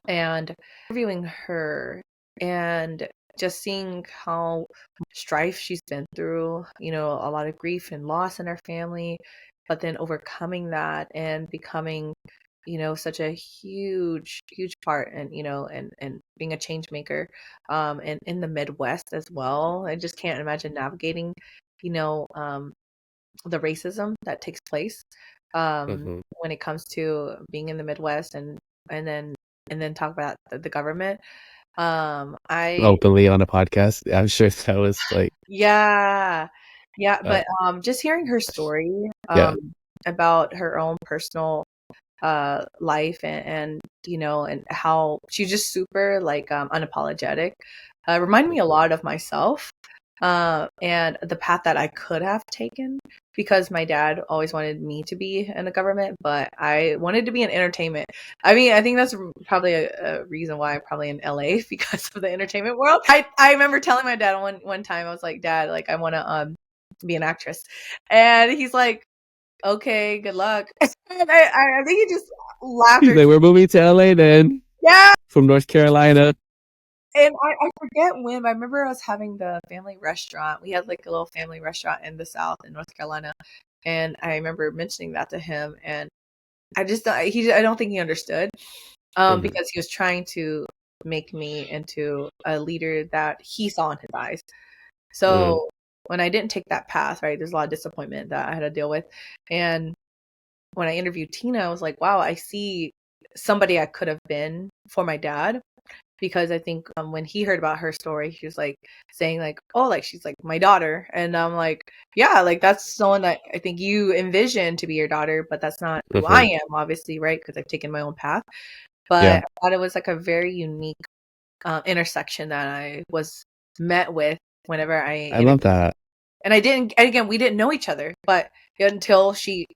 And interviewing her and just seeing how strife she's been through, a lot of grief and loss in her family, but then overcoming that and becoming such a huge part, and and being a change maker and in the Midwest as well. I just can't imagine navigating the racism that takes place when it comes to being in the Midwest, and then talk about the government. I openly on a podcast. I'm sure that was like but just hearing her story about her own personal life, and and how she's just super like unapologetic, remind me a lot of myself, and the path that I could have taken, because my dad always wanted me to be in the government, but I wanted to be in entertainment. I mean, I think that's probably a reason why I'm probably in LA, because of the entertainment world. I remember telling my dad one time, I was like, Dad, like, I want to to be an actress. And he's like, okay, good luck. And I think he just laughed. He's like, we're moving to LA then. Yeah. From North Carolina. And I forget when, but I remember I was having the family restaurant. We had like a little family restaurant in the South in North Carolina. And I remember mentioning that to him. And I don't think he understood because he was trying to make me into a leader that he saw in his eyes. So when I didn't take that path, right, there's a lot of disappointment that I had to deal with. And when I interviewed Tina, I was like, wow, I see somebody I could have been for my dad. Because I think when he heard about her story, he was like saying like, oh, like she's like my daughter. And I'm like, yeah, like that's someone that I think you envision to be your daughter, but that's not who I am, obviously, right? Because I've taken my own path. But I thought it was like a very unique intersection that I was met with whenever I love that. And we didn't know each other, but until she,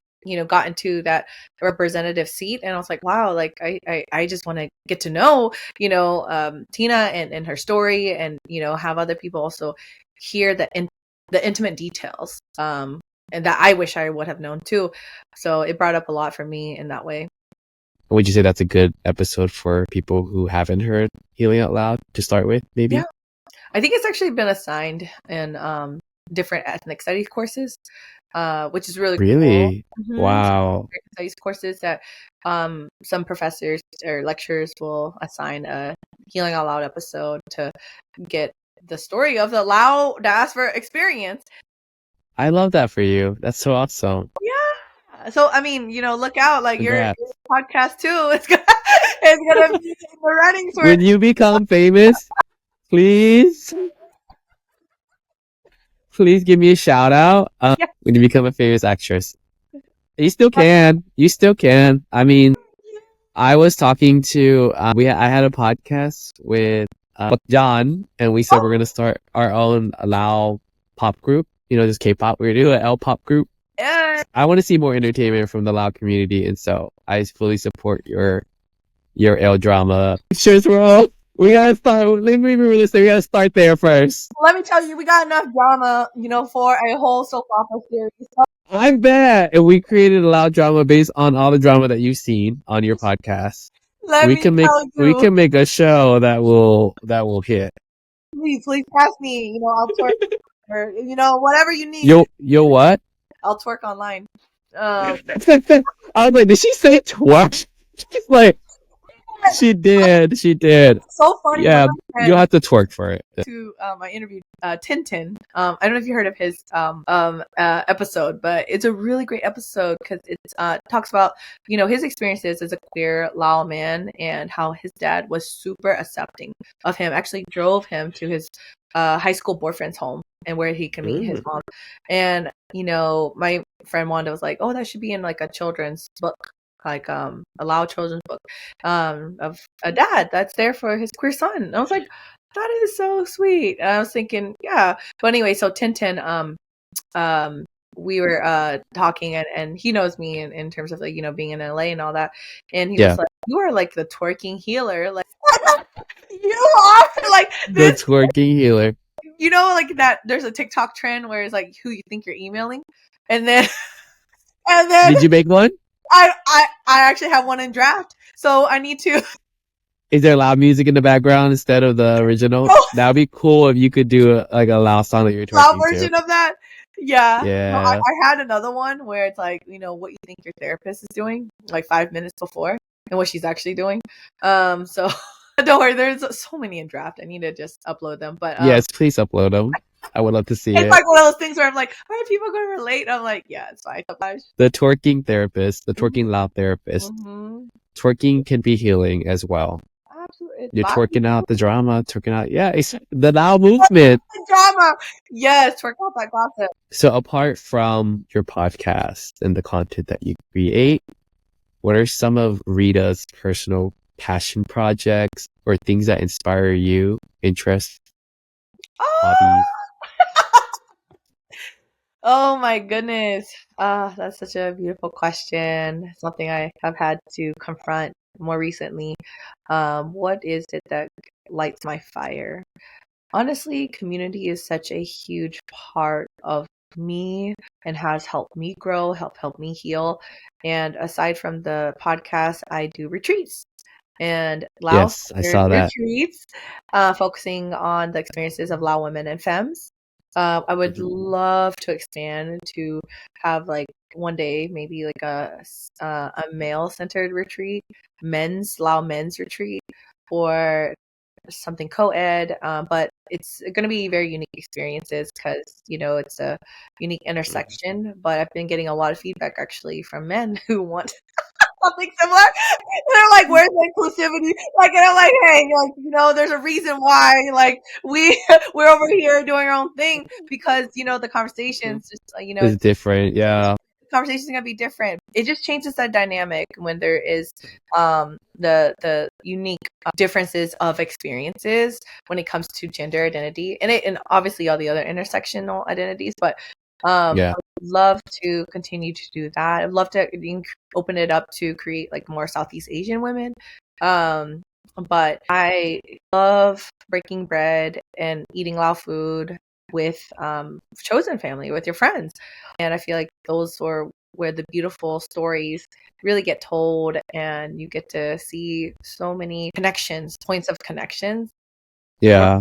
got into that representative seat, and I was like, wow, like I just want to get to know, Tina and her story, and have other people also hear the intimate details, and that I wish I would have known too. So it brought up a lot for me in that way. Would you say that's a good episode for people who haven't heard Healing Out Loud to start with, maybe? Yeah, I think it's actually been assigned in different ethnic studies courses, which is really cool. Wow. Studies courses that some professors or lecturers will assign a Healing Out Loud episode to get the story of the Lao Diaspora experience. I love that for you. That's so awesome. Yeah. So I mean, look out! Like Congrats. your podcast too. It's gonna be in the running for. When you become famous, please give me a shout out. When you become a famous actress, you still can. You still can. I mean, I was talking to I had a podcast with John, and we said we're gonna start our own Lao pop group. Just K-pop. We're gonna do an L pop group. Yeah. I want to see more entertainment from the Lao community, and so I fully support your L drama. Pictures, bro. We gotta start. Let me be realistic. We gotta start there first. Let me tell you, we got enough drama, for a whole soap opera series. I bet if we created a Lao drama based on all the drama that you've seen on your podcast, we can make a show that will hit. Please ask me. I'll twerk, or whatever you need. Yo, what? I'll twerk online. I was like, did she say twerk? She's like, she did. So funny. Yeah, you'll have to twerk for it. I interviewed Tintin. I don't know if you heard of his episode, but it's a really great episode because it talks about his experiences as a queer Lao man and how his dad was super accepting of him. Actually, drove him to his high school boyfriend's home and where he can meet his mom. And my friend Wanda was like, "Oh, that should be in like a children's book." Like a Lao children's book of a dad that's there for his queer son. And I was like, that is so sweet. And I was thinking, yeah. But anyway, so Tintin, we were talking, and he knows me in terms of like being in LA and all that. And he was like, "You are like the twerking healer, like you are like the twerking healer." Like that. There's a TikTok trend where it's like who you think you're emailing, and then did you make one? I actually have one in draft, so I need to. Is there loud music in the background instead of the original? That would be cool if you could do a loud song that you're talking loud version of that. Yeah. Yeah. No, I had another one where it's like, what you think your therapist is doing like 5 minutes before and what she's actually doing. So don't worry, there's so many in draft. I need to just upload them. But yes, please upload them. I would love to see it. It's like one of those things where I'm like, are people going to relate? I'm like, yeah, it's fine. The twerking therapist, the twerking Lao therapist. Twerking can be healing as well. Absolutely. You're twerking out the drama, twerking out. Yeah, it's the Lao movement. Drama. Yes, twerk out that gossip. So apart from your podcast and the content that you create, what are some of Rita's personal passion projects or things that inspire you, interests, hobbies? Oh my goodness. That's such a beautiful question. Something I have had to confront more recently. What is it that lights my fire? Honestly, community is such a huge part of me and has helped me grow, helped me heal. And aside from the podcast, I do retreats and Lao Yes, I saw that. retreats, focusing on the experiences of Lao women and femmes. I would love to expand to have like one day maybe like a male centered retreat, Lao men's retreat, or something co-ed, but it's going to be very unique experiences because it's a unique intersection. But I've been getting a lot of feedback actually from men who want something similar. They're like, "Where's the inclusivity?" Like, and I'm like, "Hey, like, there's a reason why, like, we're over here doing our own thing because the conversations just, It's different. Yeah. conversation is gonna be different. It just changes that dynamic when there is the unique differences of experiences when it comes to gender identity and obviously all the other intersectional identities. But I would love to continue to do that. I'd love to open it up to create like more Southeast Asian women. But I love breaking bread and eating Lao food with chosen family, with your friends. And I feel like those are where the beautiful stories really get told, and you get to see so many connections, points of connections. Yeah.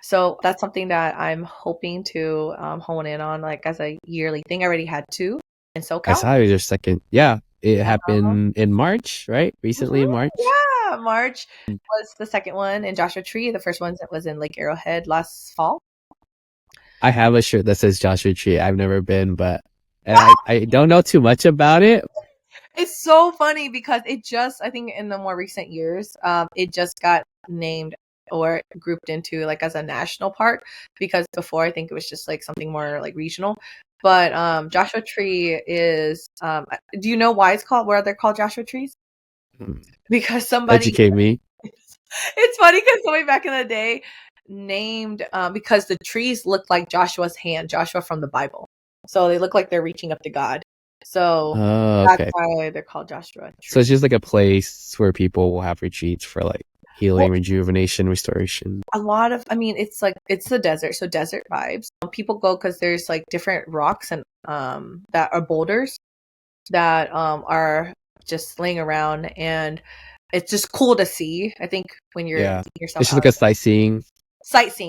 So that's something that I'm hoping to hone in on, like as a yearly thing. I already had two in SoCal. I saw your second. Yeah. It happened in March, right? Recently in March. Yeah, March was the second one in Joshua Tree. The first one was in Lake Arrowhead last fall. I have a shirt that says Joshua Tree. I've never been, but I don't know too much about it. It's so funny because I think in the more recent years, it just got named or grouped into like as a national park, because before I think it was just like something more like regional. But Joshua Tree is, do you know why they're called Joshua Trees? Because somebody Educate me. It's funny because somebody back in the day named, because the trees look like Joshua's hand, Joshua from the Bible. So they look like they're reaching up to God. So that's why they're called Joshua trees. So it's just like a place where people will have retreats for like healing, rejuvenation, restoration. A lot of, it's the desert, so desert vibes. People go because there's like different rocks and that are boulders that are just laying around, and it's just cool to see. I think when you're yourself, it's just like a sightseeing,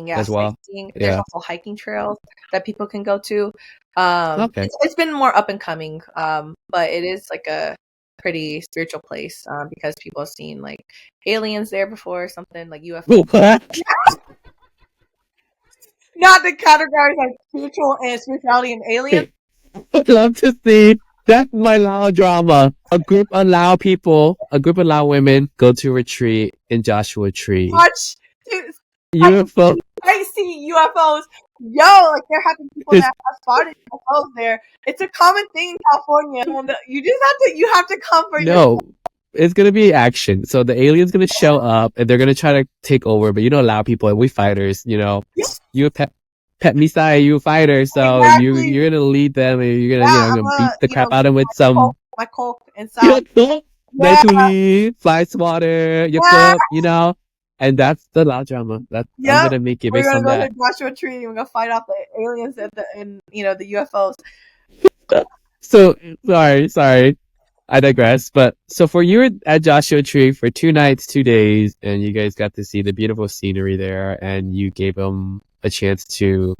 yeah, as well. Sightseeing. There's also hiking trails that people can go to. It's been more up and coming, but it is like a pretty spiritual place, because people have seen like aliens there before, or something like UFO. Not the categories like spirituality and aliens. I'd love to see. That's my Lao drama. A group of Lao women go to retreat in Joshua Tree. Watch UFO. I see UFOs. Yo, like there have been people that have spotted UFOs there. It's a common thing in California. You have to come for No. It's gonna be action. So the alien's gonna show up and they're gonna try to take over, but Lao people, we fighters, you pet Misai, you a fighter, so you're gonna lead them and you're gonna beat the crap out of them with some my coke inside. fly swatter, and that's the Lao drama. I'm gonna make it based on that. We're gonna go to Joshua Tree and we're gonna fight off the aliens and the UFOs. So sorry. I digress. But so for you at Joshua Tree for 2 nights, 2 days, and you guys got to see the beautiful scenery there, and you gave them a chance to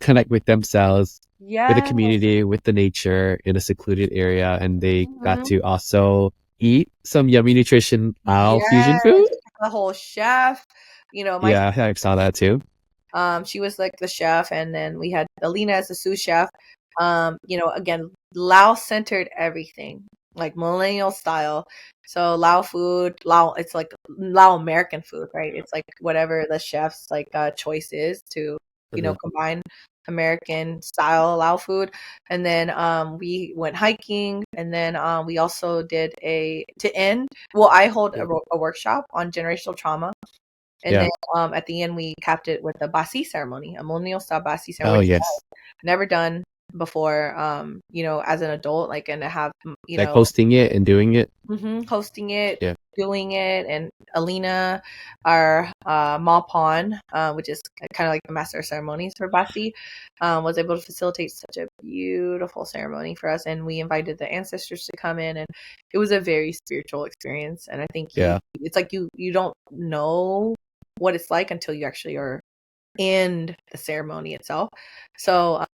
connect with themselves, with the community, with the nature in a secluded area, and they got to also eat some yummy nutrition fusion food. The whole chef, I saw that too. She was like the chef, and then we had Alina as the sous chef. Again, Lao centered everything, like millennial style. So Lao food, it's like Lao American food, right? It's like whatever the chef's like choice is to, combine American style Lao food. And then we went hiking, and then we also did I hold a workshop on generational trauma. And then at the end, we capped it with a Basi ceremony, a millennial style Basi ceremony. Oh, yes. Never done. before, you know, as an adult, like, and to have, you Like know, hosting it and doing it. hosting it, Yeah. doing it, and Alina, our Mapon, which is kind of like the master of ceremonies for Basi, was able to facilitate such a beautiful ceremony for us, and we invited the ancestors to come in, and it was a very spiritual experience. And I think it's like you don't know what it's like until you actually are in the ceremony itself. So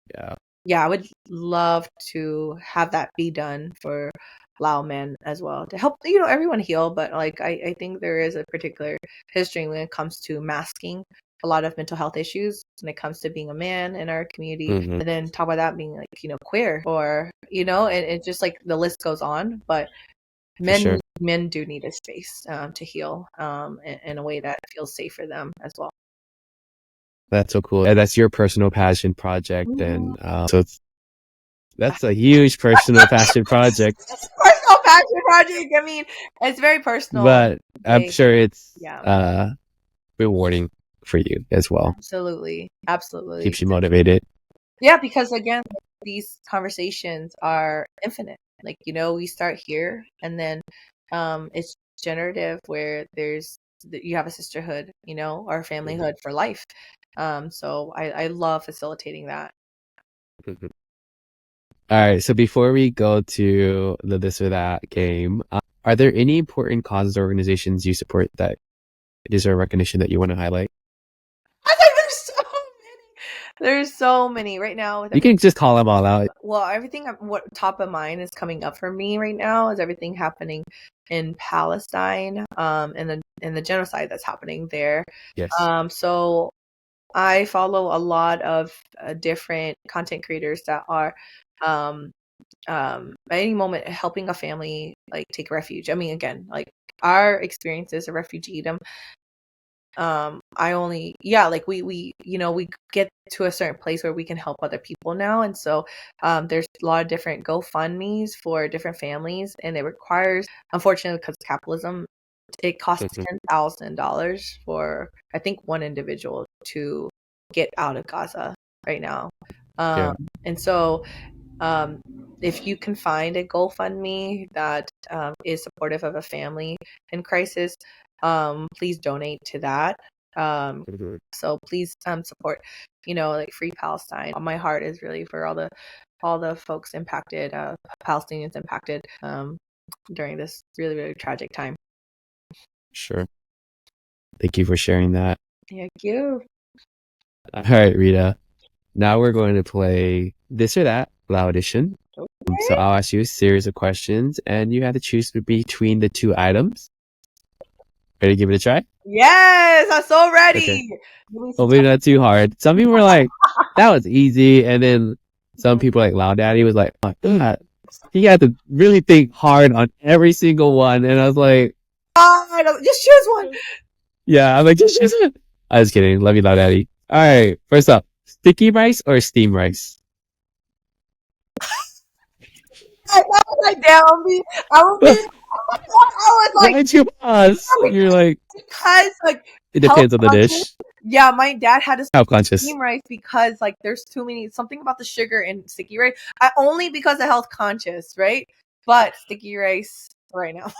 yeah, I would love to have that be done for Lao men as well, to help, you know, everyone heal. But like, I think there is a particular history when it comes to masking a lot of mental health issues when it comes to being a man in our community. And then talk about that being like, you know, queer, or, you know, and it's just like the list goes on. But men do need a space to heal in a way that feels safe for them as well. That's so cool. And that's your personal passion project. And so that's a huge personal passion project. Personal passion project. I mean, it's very personal. But I'm sure it's rewarding for you as well. Absolutely. Keeps you motivated. Yeah, because again, these conversations are infinite. Like, you know, we start here, and then it's generative, where you have a sisterhood, you know, or familyhood for life. So I love facilitating that. All right. So before we go to the this or that game, are there any important causes or organizations you support that deserve recognition that you want to highlight? I think there's so many right now. You can just call them all out. Well, everything what top of mind is coming up for me right now is everything happening in Palestine, and the genocide that's happening there. Yes. So I follow a lot of different content creators that are at any moment helping a family like take refuge. I mean, again, like our experiences of refugeedom, like we you know, we get to a certain place where we can help other people now. And so there's a lot of different GoFundMe's for different families, and it requires, unfortunately, because of capitalism, it costs $10,000 for, I think, one individual to get out of Gaza right now. And so if you can find a GoFundMe that is supportive of a family in crisis, please donate to that. So please support, you know, like Free Palestine. My heart is really for all the folks impacted, Palestinians impacted during this really, really tragic time. Sure. Thank you for sharing that. Thank you. All right, Rita. Now we're going to play This or That, Lao Edition. Okay. So I'll ask you a series of questions, and you have to choose between the two items. Ready to give it a try? Yes, I'm so ready. Okay. Hopefully not too hard. Some people were like, that was easy. And then some people like Lao Daddy was like, oh, God. He had to really think hard on every single one. And I was like, just choose one. Yeah, I'm like, just choose one. I was kidding. Love you, Lao Daddy. All right. First up, sticky rice or steamed rice? That was like down me. I was like, why'd you pause? You're like, because like it depends on the dish. Yeah, my dad had a health conscious steamed rice because like there's too many, something about the sugar in sticky rice. Only because of health conscious, right? But sticky rice right now.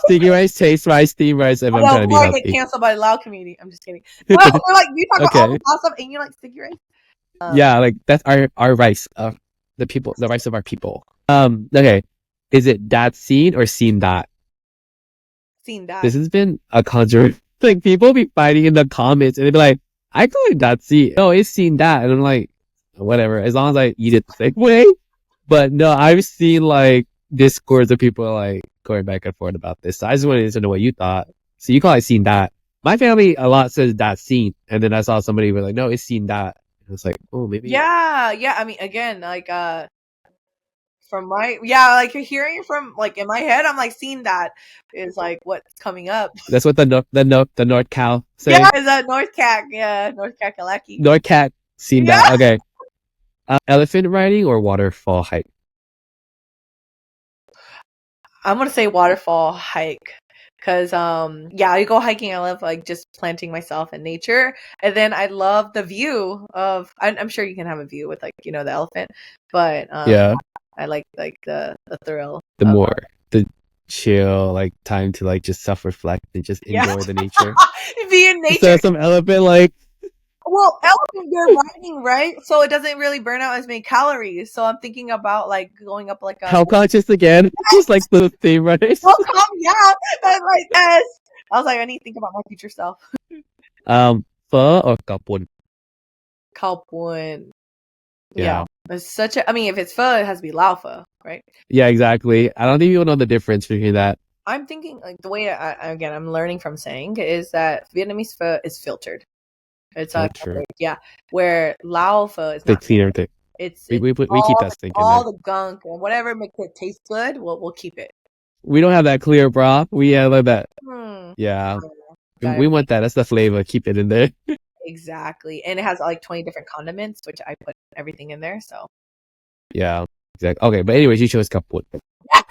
Sticky rice, taste rice, steamed rice. If I'm trying to be healthy. Get canceled by the Lao community. I'm just kidding. Well, we're like, you talk about all the stuff, and you like sticky rice. Yeah, like that's our rice of the people, the rice of our people. Okay, is it that seen or seen that? Seen that. This has been a controversy. Like people be fighting in the comments, and they be like, "I call it that seen." No, it's seen that, and I'm like, whatever. As long as I eat it the same way. But no, I've seen like discords of people like going back and forth about this. So I just wanted to know what you thought. So you call it seen that. My family a lot says that seen, and then I saw somebody be like, "No, it's seen that." It's like, oh, maybe. Yeah. I mean, again, like, from like you're hearing from like in my head, I'm like, seeing that is like what's coming up. That's what the North Cal say. Yeah, is that North Cac? Yeah, North Kakalaki. North Cac, seen that. Okay. Elephant riding or waterfall hike? I'm gonna say waterfall hike Cause yeah, I go hiking. I love like just planting myself in nature, and then I love the view of. I'm sure you can have a view with like the elephant, but Yeah. I like the thrill. The more the chill, like time to like just self-reflect and just enjoy the nature. Be in nature. So some elephant like. Well, elephant you're riding, right? So it doesn't really burn out as many calories. So I'm thinking about like going up like a Health conscious again, just like the theme, right? oh, calm down. That's like yes. I was like, I need to think about my future self. Pho or kapun? Kalpun. Yeah. It's such a. I mean, if it's pho, it has to be Lao pho, right? Yeah, exactly. I don't think people know the difference between that. I'm thinking like the way I'm learning from saying is that Vietnamese pho is filtered. It's Filtered. yeah, where Lao pho is They not. clean everything. It's We keep all, that stink in all there. the gunk and whatever makes it taste good. We'll keep it. We don't have that clear broth. We have like that. Yeah. We want that. That's the flavor. Keep it in there. Exactly. And it has like 20 different condiments, which I put everything in there. So Yeah. Exactly. Okay, but anyways, you chose kaput. yeah,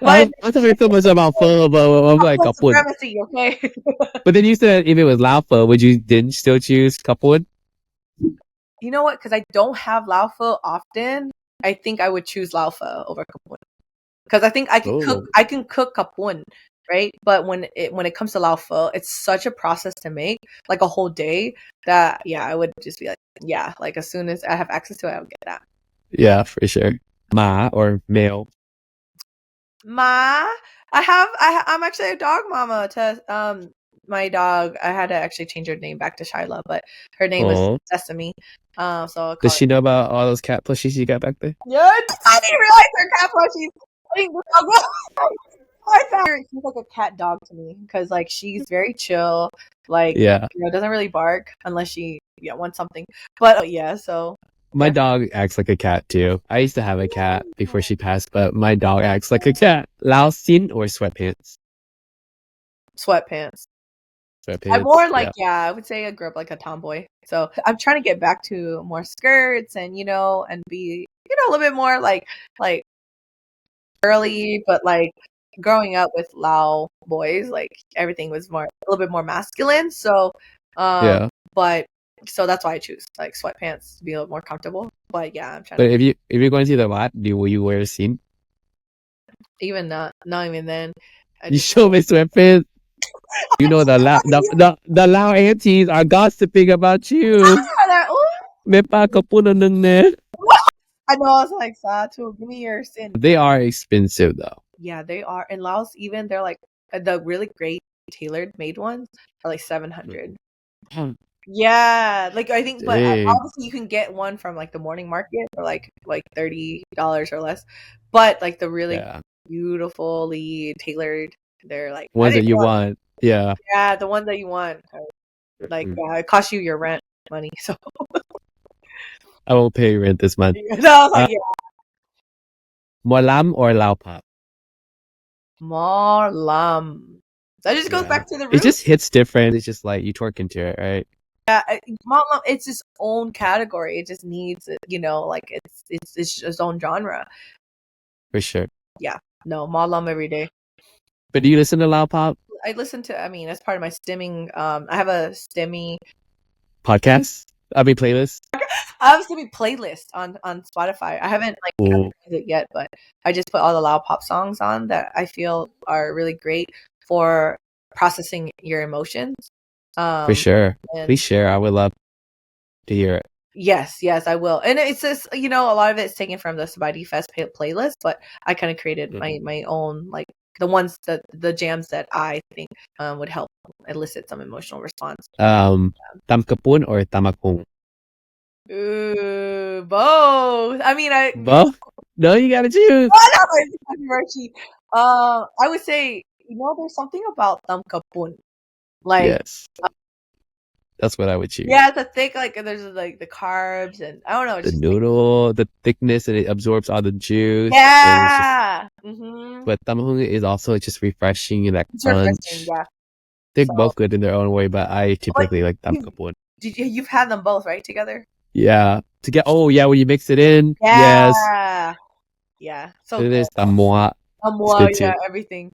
but I talking so much about pho, but I'm like kaput. supremacy, okay? But then you said if it was Lao pho, would you then still choose kaput? You know what? Because I don't have Lao pho often. I think I would choose Lao pho over kapun. Because I think I can cook. I can cook kapun, right? But when it comes to Lao pho, it's such a process to make, like a whole day. That yeah, I would just be like, yeah, like as soon as I have access to it, I would get that. Yeah, for sure. Ma or male? Ma, I'm actually a dog mama to my dog. I had to actually change her name back to Shyla, but her name was Sesame. So I'll call does she know about all those cat plushies you got back there? Yeah, I didn't realize her cat plushies. She's like a cat dog to me because like she's very chill, like doesn't really bark unless she wants something. But yeah, so my dog acts like a cat too. I used to have a cat before she passed, but my dog acts like a cat. Lao Sin or sweatpants? Sweatpants. I'm more like I would say I grew up like a tomboy. So I'm trying to get back to more skirts and and be a little bit more like girly, but like growing up with Lao boys, like everything was a little bit more masculine. So but so that's why I choose like sweatpants to be a little more comfortable. But yeah, I'm trying. But if you're going to the lot, will you wear a scene? Even not even then. You show me sweatpants. You know the Lao aunties are gossiping about you. May pa kapuna nung ne. I know, I was like, Satu, give me your sin. They are expensive though. Yeah, they are. In Laos, even they're like the really great tailored made ones are like 700. Yeah, like I think, but obviously you can get one from like the morning market for like $30 or less. But like the really beautifully tailored, they're like ones that you want. Yeah. Yeah, the ones that you want. Like it costs you your rent money. So I won't pay rent this month. No, like, Molam or Lao Pop? Molam. That just goes back to the roots. It just hits different. It's just like you twerk into it, right? Yeah, Molam, it's its own category. It just needs, like it's its own genre. For sure. Yeah, no, Molam every day. But do you listen to Lao Pop? I listen to. I mean, as part of my stimming, I have a stimmy podcast. Playlist. I have a stimmy playlist on Spotify. I haven't categorized it yet, but I just put all the Lao Pop songs on that I feel are really great for processing your emotions. For sure. Please share. I would love to hear it. Yes, I will. And it's just, a lot of it's taken from the Sabaidee Fest playlist, but I kind of created my own, like the ones the jams that I think would help elicit some emotional response. Tamkapun or tamakung? Ooh, both. I mean, both. No, you gotta choose. I would say, there's something about tamkapun. Like, yes. That's what I would choose. Yeah, it's a thick, like there's like the carbs and I don't know. The noodle, the thickness, and it absorbs all the juice. Yeah. But tamahung is also just refreshing and that crunch. Yeah. They're both good in their own way, but I typically like tamkapun. You've had them both, right, together? Yeah. When you mix it in. Yeah. Yes. Yeah. So there's tamua. Tamua, yeah, everything.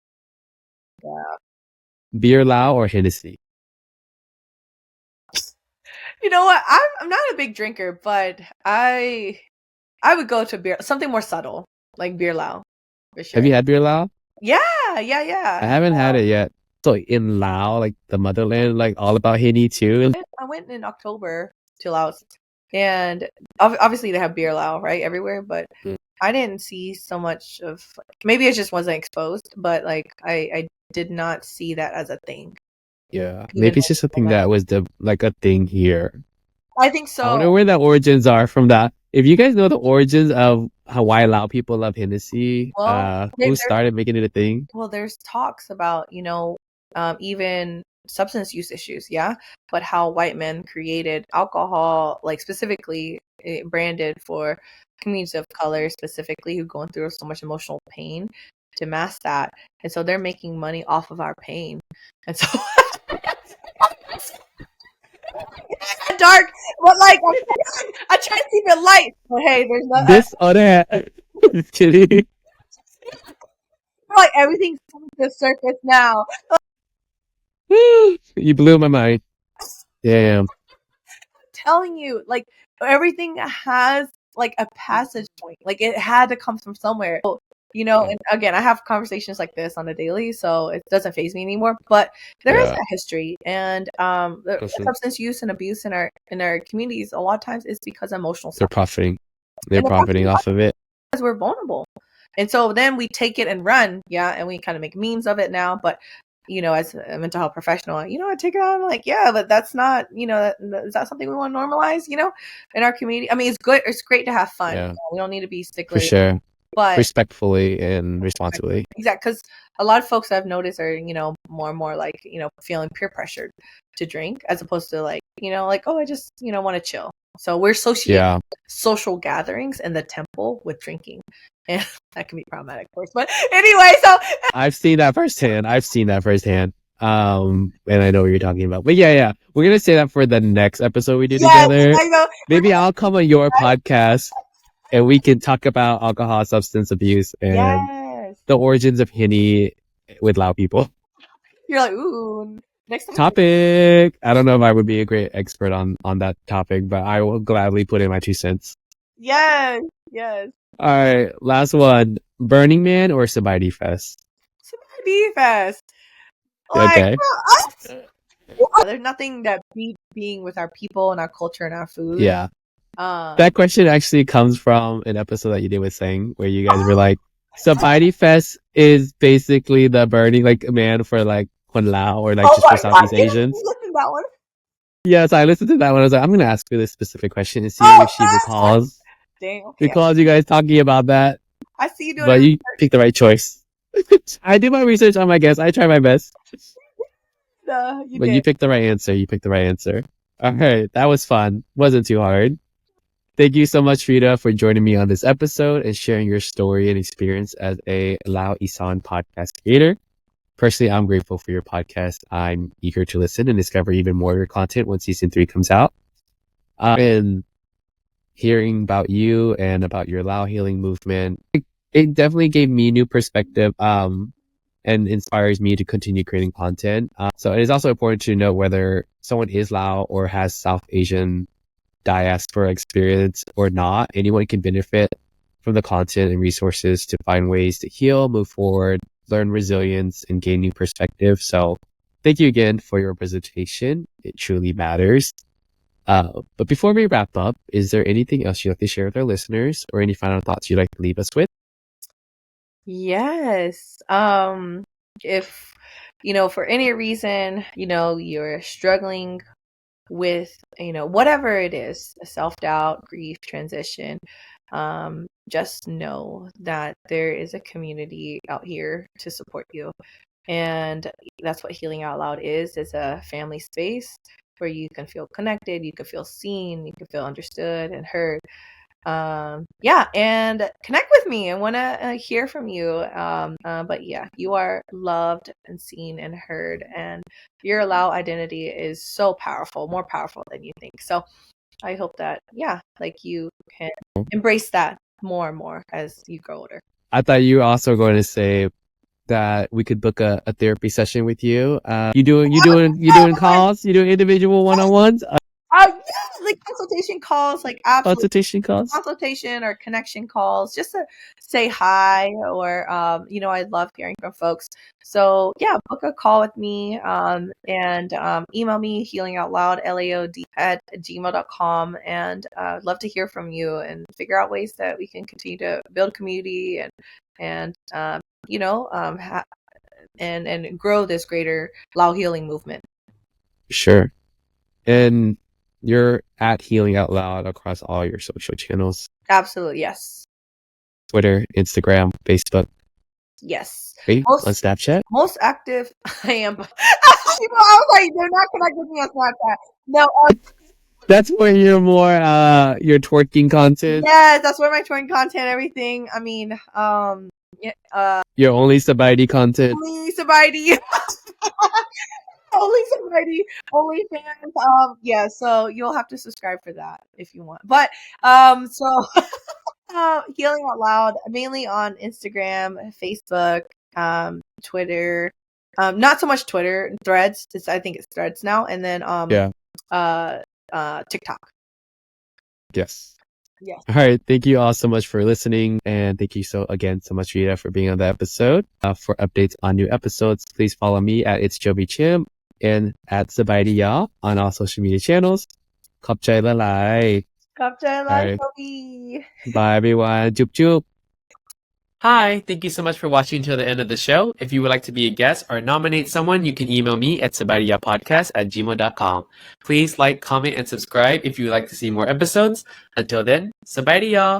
Yeah. Beer Lao or Hennessy? You know what? I'm not a big drinker, but I would go to beer, something more subtle, like beer Lao, for sure. Have you had Beer Lao? Yeah. I haven't had it yet. So in Lao, like the motherland, like all about Henny too. I went in October to Laos, and obviously they have beer Lao right everywhere, but I didn't see so much of. Maybe it just wasn't exposed, but like I did not see that as a thing. Yeah, Even maybe it's though just something that was like a thing here. I think so. I wonder where the origins are from that. If you guys know the origins of why Lao people love Hennessy, who started making it a thing? Well, there's talks about, even substance use issues, yeah, but how white men created alcohol, like specifically branded for communities of color, specifically who going through so much emotional pain, to mask that, and so they're making money off of our pain, and so dark, but like I try to keep it light. But hey, there's not this or that. Just kidding. Like everything's coming to the surface now. You blew my mind. Damn. I'm telling you, like everything has like a passage point. Like it had to come from somewhere. So, and again, I have conversations like this on a daily, so it doesn't faze me anymore. But there is a history, and the substance use and abuse in our communities a lot of times is because of emotional. They're profiting. They're profiting off of it because we're vulnerable, and so then we take it and run, and we kind of make memes of it now. But as a mental health professional, I take it out. I'm like, yeah, but that's not, is that something we want to normalize, in our community? I mean, it's good. It's great to have fun. Yeah. We don't need to be sticklers. For sure. But respectfully and responsibly. Exactly. Because a lot of folks I've noticed are, more and more like, feeling peer pressured to drink as opposed to like, oh, I just, want to chill. So we're associating social gatherings in the temple with drinking. And that can be problematic, of course. But anyway, so I've seen that firsthand. And I know what you're talking about. But yeah. We're gonna say that for the next episode we do together. I know. Maybe I'll come on your podcast and we can talk about alcohol, substance abuse, and the origins of Henny with Lao people. You're like, ooh, next topic. I don't know if I would be a great expert on that topic, but I will gladly put in my 2 cents. Yes. All right, last one. Burning Man or Sabaidee Fest? Sabaidee Fest. Okay. There's nothing that beats being with our people and our culture and our food. Yeah. That question actually comes from an episode that you did with Sang, where you guys were like, Sabaidee Fest is basically the Burning Man for like Lao or like just for Southeast Asians. You listened to that one? Yes, I listened to that one. I was like, I'm gonna ask her this specific question and see if she recalls. Dang, okay. Recalls you guys talking about that. I see you doing but you picked the right choice. I do my research on my guests. I try my best. You picked the right answer. All right, that was fun. Wasn't too hard. Thank you so much, Rita, for joining me on this episode and sharing your story and experience as a Lao Isan podcast creator. Personally, I'm grateful for your podcast. I'm eager to listen and discover even more of your content when season 3 comes out. And hearing about you and about your Lao healing movement, it definitely gave me new perspective and inspires me to continue creating content. So it is also important to know whether someone is Lao or has South Asian diaspora experience or not. Anyone can benefit from the content and resources to find ways to heal, move forward, learn resilience, and gain new perspective. So thank you again for your presentation. It truly matters. But before we wrap up, is there anything else you'd like to share with our listeners or any final thoughts you'd like to leave us with? Yes. If, for any reason, you're struggling with, whatever it is, self-doubt, grief, transition, just know that there is a community out here to support you. And that's what Healing Out Loud is a family space where you can feel connected, you can feel seen, you can feel understood and heard. And connect with me. I want to hear from you. But yeah, you are loved and seen and heard, and your Lao identity is so powerful, more powerful than you think. So I hope that, you can embrace that more and more as you grow older. I thought you were also going to say that we could book a therapy session with you. You doing calls? You doing individual one-on-ones? Yeah, like consultation calls, like absolutely. Consultation calls? Consultation or connection calls, just to say hi, or I love hearing from folks. So yeah, book a call with me, and email me healingoutloud LAOD at gmail.com, and I'd love to hear from you and figure out ways that we can continue to build a community and and grow this greater Lao healing movement. Sure. And you're at Healing Out Loud across all your social channels. Absolutely, yes. Twitter, Instagram, Facebook. Yes. Right? On Snapchat? Most active I am. People, I was like, they're not connected with me on Snapchat. No. That's where you're more your twerking content. Yes, that's where my twerking content, everything. I mean, your only Sabaidee content. Only Sabaidee. Only Sabaidee, only fans. Yeah, so you'll have to subscribe for that if you want. But so Healing Out Loud, mainly on Instagram, Facebook, Twitter. Not so much Twitter, Threads. I think it's Threads now, and then TikTok. Yes. Yes. All right. Thank you all so much for listening. And thank you so much, Rita, for being on the episode. For updates on new episodes, please follow me at It's Joby Chim and at Sabaidee Y'all on all social media channels. ขอบใจหลายๆ ขอบใจหลายๆ Joby. Bye everyone. Jup jup. Hi, thank you so much for watching until the end of the show. If you would like to be a guest or nominate someone, you can email me at sabaideeyapodcast@gmail.com. Please like, comment, and subscribe if you would like to see more episodes. Until then, Sabaidee Y'all.